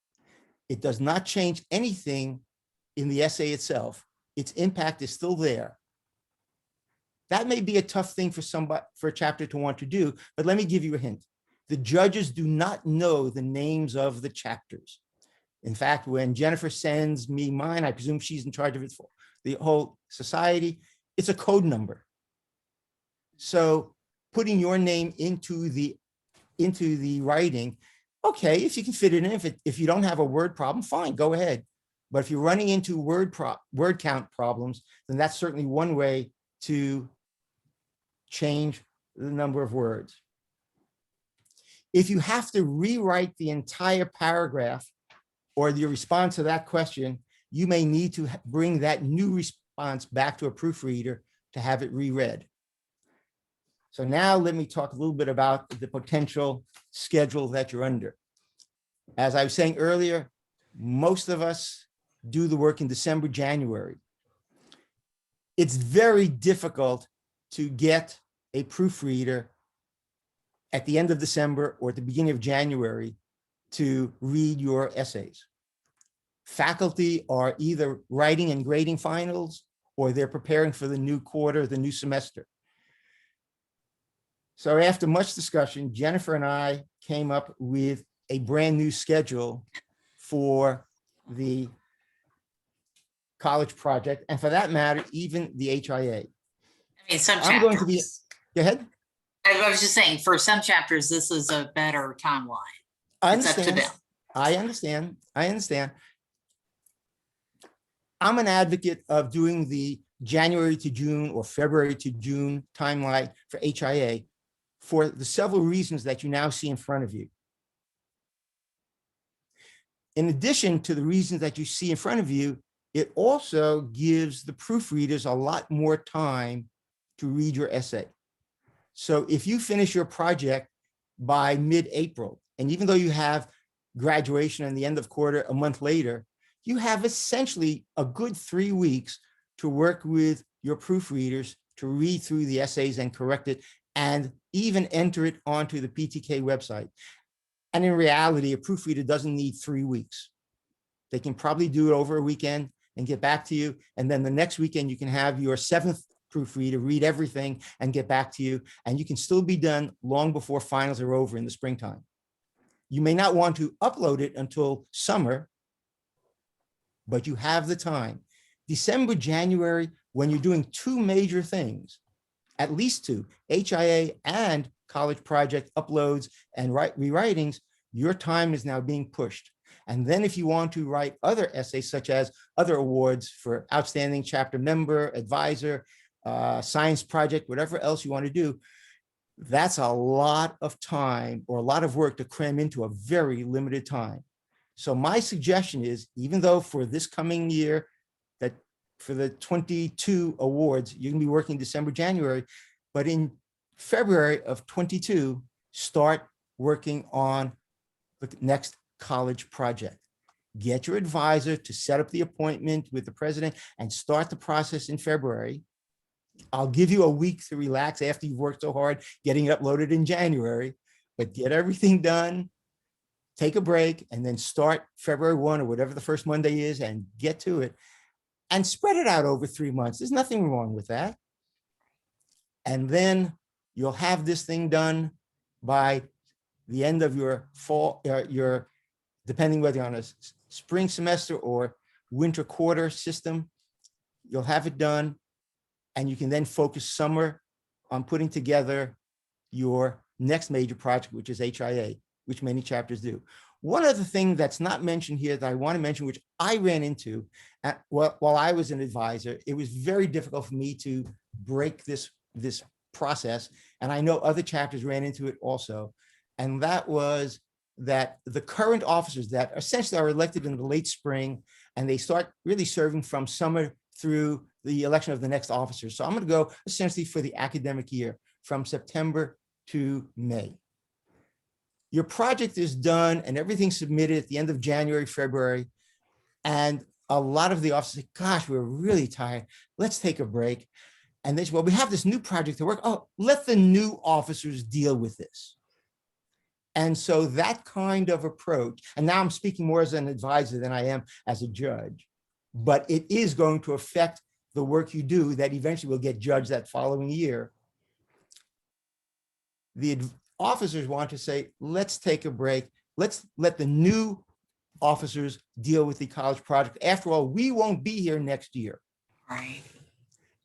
It does not change anything in the essay itself. Its impact is still there. That may be a tough thing for a chapter to want to do, but let me give you a hint. The judges do not know the names of the chapters. In fact, when Jennifer sends me mine, I presume she's in charge of it for the whole society, it's a code number. So putting your name into the writing, okay, if you can fit it in, if you don't have a word problem, fine, go ahead. But if you're running into word count problems, then that's certainly one way to change the number of words. If you have to rewrite the entire paragraph or your response to that question, you may need to bring that new response back to a proofreader to have it reread. So now let me talk a little bit about the potential schedule that you're under. As I was saying earlier, most of us do the work in December, January. It's very difficult to get a proofreader at the end of December or at the beginning of January to read your essays. Faculty are either writing and grading finals or they're preparing for the new quarter, the new semester. So after much discussion, Jennifer and I came up with a brand new schedule for the college project, and for that matter, even the HIA. I mean, some I'm going to be, chapters. go ahead. I was just saying, for some chapters, this is a better timeline. I It's up to understand. them. I understand. I understand. I'm an advocate of doing the January to June or February to June timeline for HIA for the several reasons that you now see in front of you. In addition to the reasons that you see in front of you, it also gives the proofreaders a lot more time to read your essay. So if you finish your project by mid-April, and even though you have graduation and the end of quarter a month later, you have essentially a good 3 weeks to work with your proofreaders to read through the essays and correct it, and even enter it onto the PTK website. And in reality, a proofreader doesn't need 3 weeks. They can probably do it over a weekend and get back to you. And then the next weekend, you can have your 7th proofreader read everything and get back to you. And you can still be done long before finals are over in the springtime. You may not want to upload it until summer, but you have the time. December, January, when you're doing 2 major things, at least two, HIA and college project uploads and rewritings, your time is now being pushed. And then if you want to write other essays, such as other awards for outstanding chapter member, advisor, science project, whatever else you want to do, that's a lot of time or a lot of work to cram into a very limited time. So my suggestion is, even though for this coming year, that for the 22 awards, you can be working December, January, but in February of 22, start working on the next college project. Get your advisor to set up the appointment with the president and start the process in February. I'll give you a week to relax after you've worked so hard getting it uploaded in January, but get everything done, take a break, and then start February 1 or whatever the first Monday is and get to it and spread it out over 3 months. There's nothing wrong with that. And then you'll have this thing done by the end of your fall, depending whether you're on a spring semester or winter quarter system, you'll have it done. And you can then focus summer on putting together your next major project, which is HIA, which many chapters do. One other thing that's not mentioned here that I want to mention, which I ran into while I was an advisor, it was very difficult for me to break this process. And I know other chapters ran into it also. And that was that the current officers that essentially are elected in the late spring, and they start really serving from summer through the election of the next officer. So I'm going to go essentially for the academic year from September to May. Your project is done and everything's submitted at the end of January, February. And a lot of the officers say, gosh, we're really tired. Let's take a break. And they say, well, we have this new project to work. Oh, let the new officers deal with this. And so that kind of approach, and now I'm speaking more as an advisor than I am as a judge, but it is going to affect the work you do that eventually will get judged that following year. The officers want to say, let's take a break. Let's let the new officers deal with the college project. After all, we won't be here next year. Right.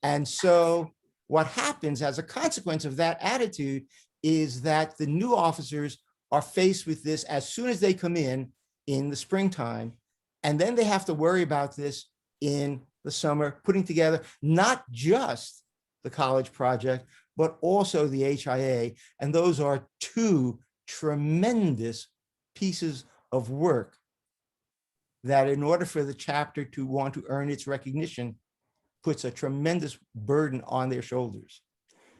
And so what happens as a consequence of that attitude is that the new officers are faced with this as soon as they come in the springtime. And then they have to worry about this in the summer, putting together not just the college project, but also the HIA. And those are two tremendous pieces of work that, in order for the chapter to want to earn its recognition, puts a tremendous burden on their shoulders.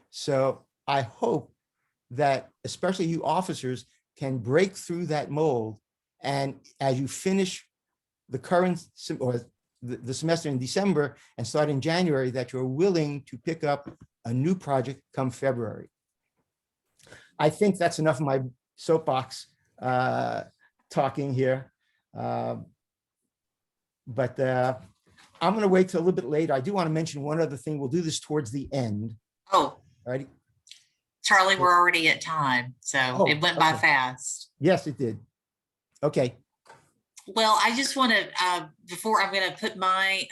So I hope that especially you officers can break through that mold. And as you finish the current or the semester in December and start in January, that you're willing to pick up a new project come February. I think that's enough of my soapbox talking here. But I'm going to wait till a little bit later. I do want to mention one other thing. We'll do this towards the end. Oh, Right? Charlie, we're already at time, so Oh, it went by okay. fast. Yes, it did. Okay. Well, I just want to, before I'm going to put my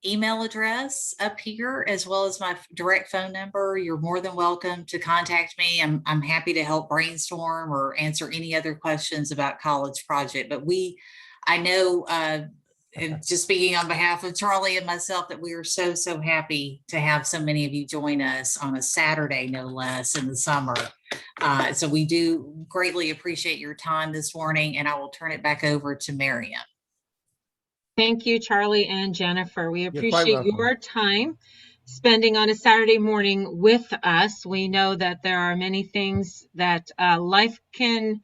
email address up here, as well as my direct phone number. You're more than welcome to contact me. I'm happy to help brainstorm or answer any other questions about college project. But I know, and just speaking on behalf of Charlie and myself, that we are so happy to have so many of you join us on a Saturday, no less, in the summer. So we do greatly appreciate your time this morning, and I will turn it back over to Miriam. Thank you, Charlie and Jennifer. We You're quite appreciate welcome. your time spending on a Saturday morning with us. We know that there are many things that life can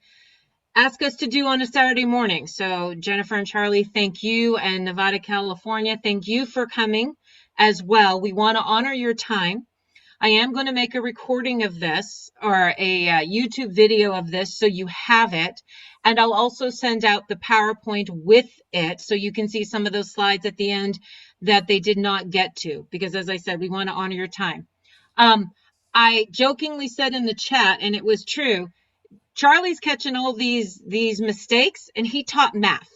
ask us to do on a Saturday morning. So Jennifer and Charlie, thank you. And Nevada, California, thank you for coming as well. We want to honor your time. I am going to make a recording of this, or a YouTube video of this, so you have it. And I'll also send out the PowerPoint with it, so you can see some of those slides at the end that they did not get to, because as I said, we want to honor your time. I jokingly said in the chat, and it was true, Charlie's catching all these mistakes, and he taught math.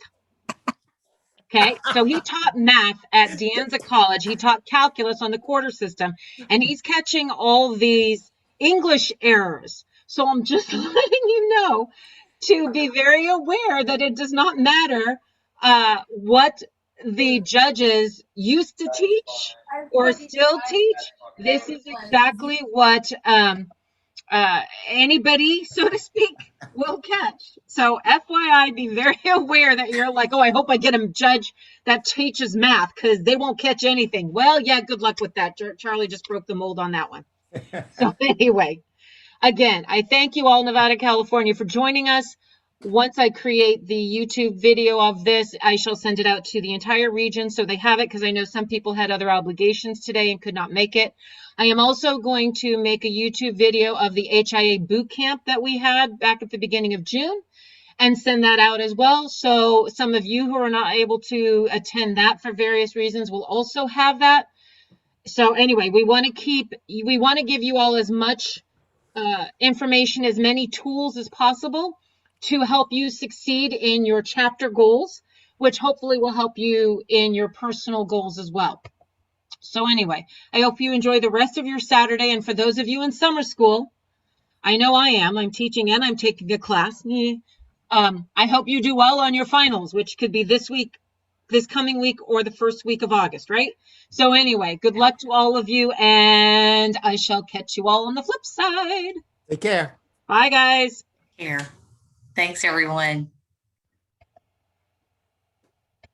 Okay, so he taught math at De Anza College. He taught calculus on the quarter system, and he's catching all these English errors. So I'm just letting you know to be very aware that it does not matter what the judges used to teach or still teach. This is exactly what anybody, so to speak, will catch. So FYI, be very aware that you're like, oh, I hope I get a judge that teaches math because they won't catch anything. Well, yeah, good luck with that. Charlie just broke the mold on that one. So anyway, again, I thank you all, Nevada, California, for joining us. Once I create the YouTube video of this, I shall send it out to the entire region so they have it, because I know some people had other obligations today and could not make it. I am also going to make a YouTube video of the HIA boot camp that we had back at the beginning of June and send that out as well. So some of you who are not able to attend that for various reasons will also have that. So anyway, we want to give you all as much information, as many tools as possible to help you succeed in your chapter goals, which hopefully will help you in your personal goals as well. So anyway, I hope you enjoy the rest of your Saturday. And for those of you in summer school, I know I am. I'm teaching and I'm taking a class. I hope you do well on your finals, which could be this week, this coming week, or the first week of August, right? So anyway, good luck to all of you, and I shall catch you all on the flip side. Take care. Bye, guys. Here. Thanks, everyone.